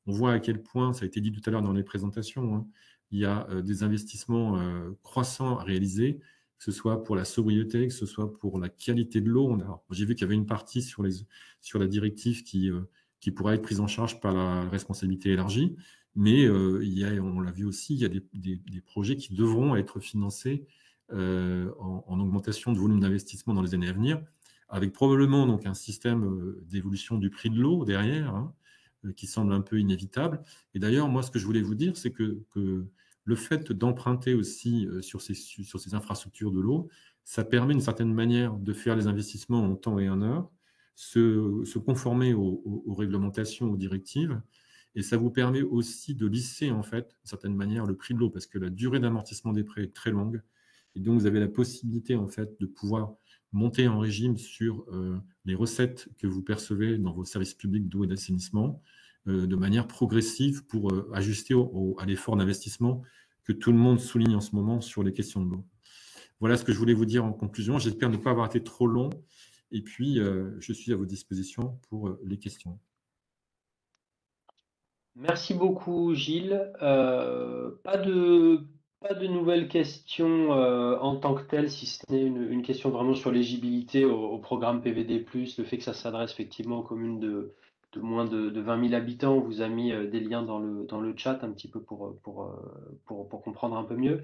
on voit à quel point, ça a été dit tout à l'heure dans les présentations, hein, il y a des investissements croissants à réaliser, que ce soit pour la sobriété, que ce soit pour la qualité de l'eau. J'ai vu qu'il y avait une partie sur la directive qui pourra être prise en charge par la responsabilité élargie, mais on l'a vu aussi, il y a des projets qui devront être financés en augmentation de volume d'investissement dans les années à venir, avec probablement donc un système d'évolution du prix de l'eau derrière, hein, qui semble un peu inévitable. Et d'ailleurs, moi, ce que je voulais vous dire, c'est que le fait d'emprunter aussi sur ces infrastructures de l'eau, ça permet d'une certaine manière de faire les investissements en temps et en heure, se conformer aux réglementations, aux directives, et ça vous permet aussi de lisser, en fait, d'une certaine manière, le prix de l'eau, parce que la durée d'amortissement des prêts est très longue, et donc vous avez la possibilité, en fait, de pouvoir monter en régime sur les recettes que vous percevez dans vos services publics d'eau et d'assainissement, de manière progressive pour ajuster à l'effort d'investissement que tout le monde souligne en ce moment sur les questions de l'eau. Voilà ce que je voulais vous dire en conclusion. J'espère ne pas avoir été trop long. Et puis, je suis à votre disposition pour les questions. Merci beaucoup, Gilles. Pas de nouvelles questions en tant que telles, si ce n'est une question vraiment sur l'éligibilité au programme PVD+, le fait que ça s'adresse effectivement aux communes de moins de 20 000 habitants. On vous a mis des liens dans le chat un petit peu pour comprendre un peu mieux.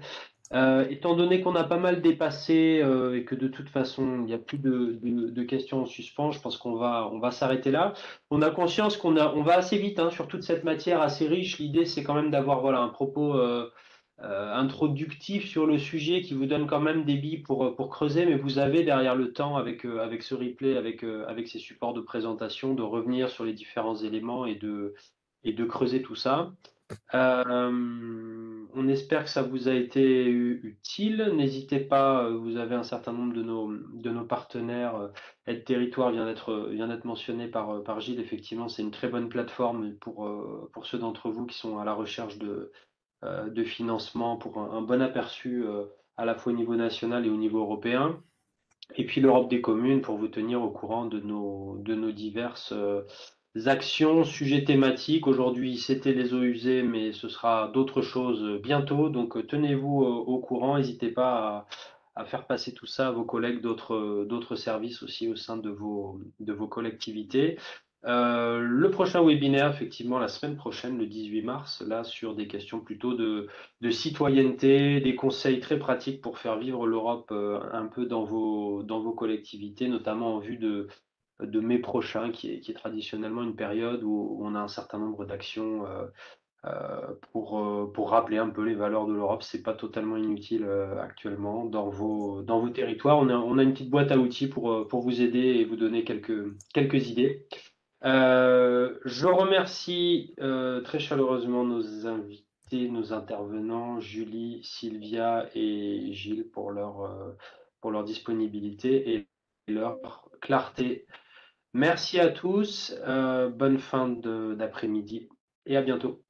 Étant donné qu'on a pas mal dépassé et que de toute façon il n'y a plus de questions en suspens, je pense qu'on va s'arrêter là. On a conscience on va assez vite hein, sur toute cette matière assez riche. L'idée c'est quand même d'avoir voilà, un propos introductif sur le sujet qui vous donne quand même des billes pour creuser, mais vous avez derrière le temps avec ce replay, avec ces supports de présentation, de revenir sur les différents éléments et de creuser tout ça. On espère que ça vous a été utile. N'hésitez pas, vous avez un certain nombre de nos partenaires. Aide Territoire vient d'être mentionné par Gilles. Effectivement, c'est une très bonne plateforme pour ceux d'entre vous qui sont à la recherche de financement pour un bon aperçu à la fois au niveau national et au niveau européen. Et puis l'Europe des communes pour vous tenir au courant de nos diverses actions, sujets thématiques. Aujourd'hui, c'était les eaux usées, mais ce sera d'autres choses bientôt. Donc, tenez-vous au courant. N'hésitez pas à faire passer tout ça à vos collègues d'autres services aussi au sein de vos collectivités. Le prochain webinaire, effectivement, la semaine prochaine, le 18 mars, là, sur des questions plutôt de citoyenneté, des conseils très pratiques pour faire vivre l'Europe un peu dans vos collectivités, notamment en vue de mai prochain, qui est traditionnellement une période où on a un certain nombre d'actions pour rappeler un peu les valeurs de l'Europe. C'est pas totalement inutile actuellement dans vos territoires. On a une petite boîte à outils pour vous aider et vous donner quelques idées. Je remercie très chaleureusement nos invités, nos intervenants, Julie, Sylvia et Gilles pour leur disponibilité et leur clarté. Merci à tous, bonne fin d'après-midi et à bientôt.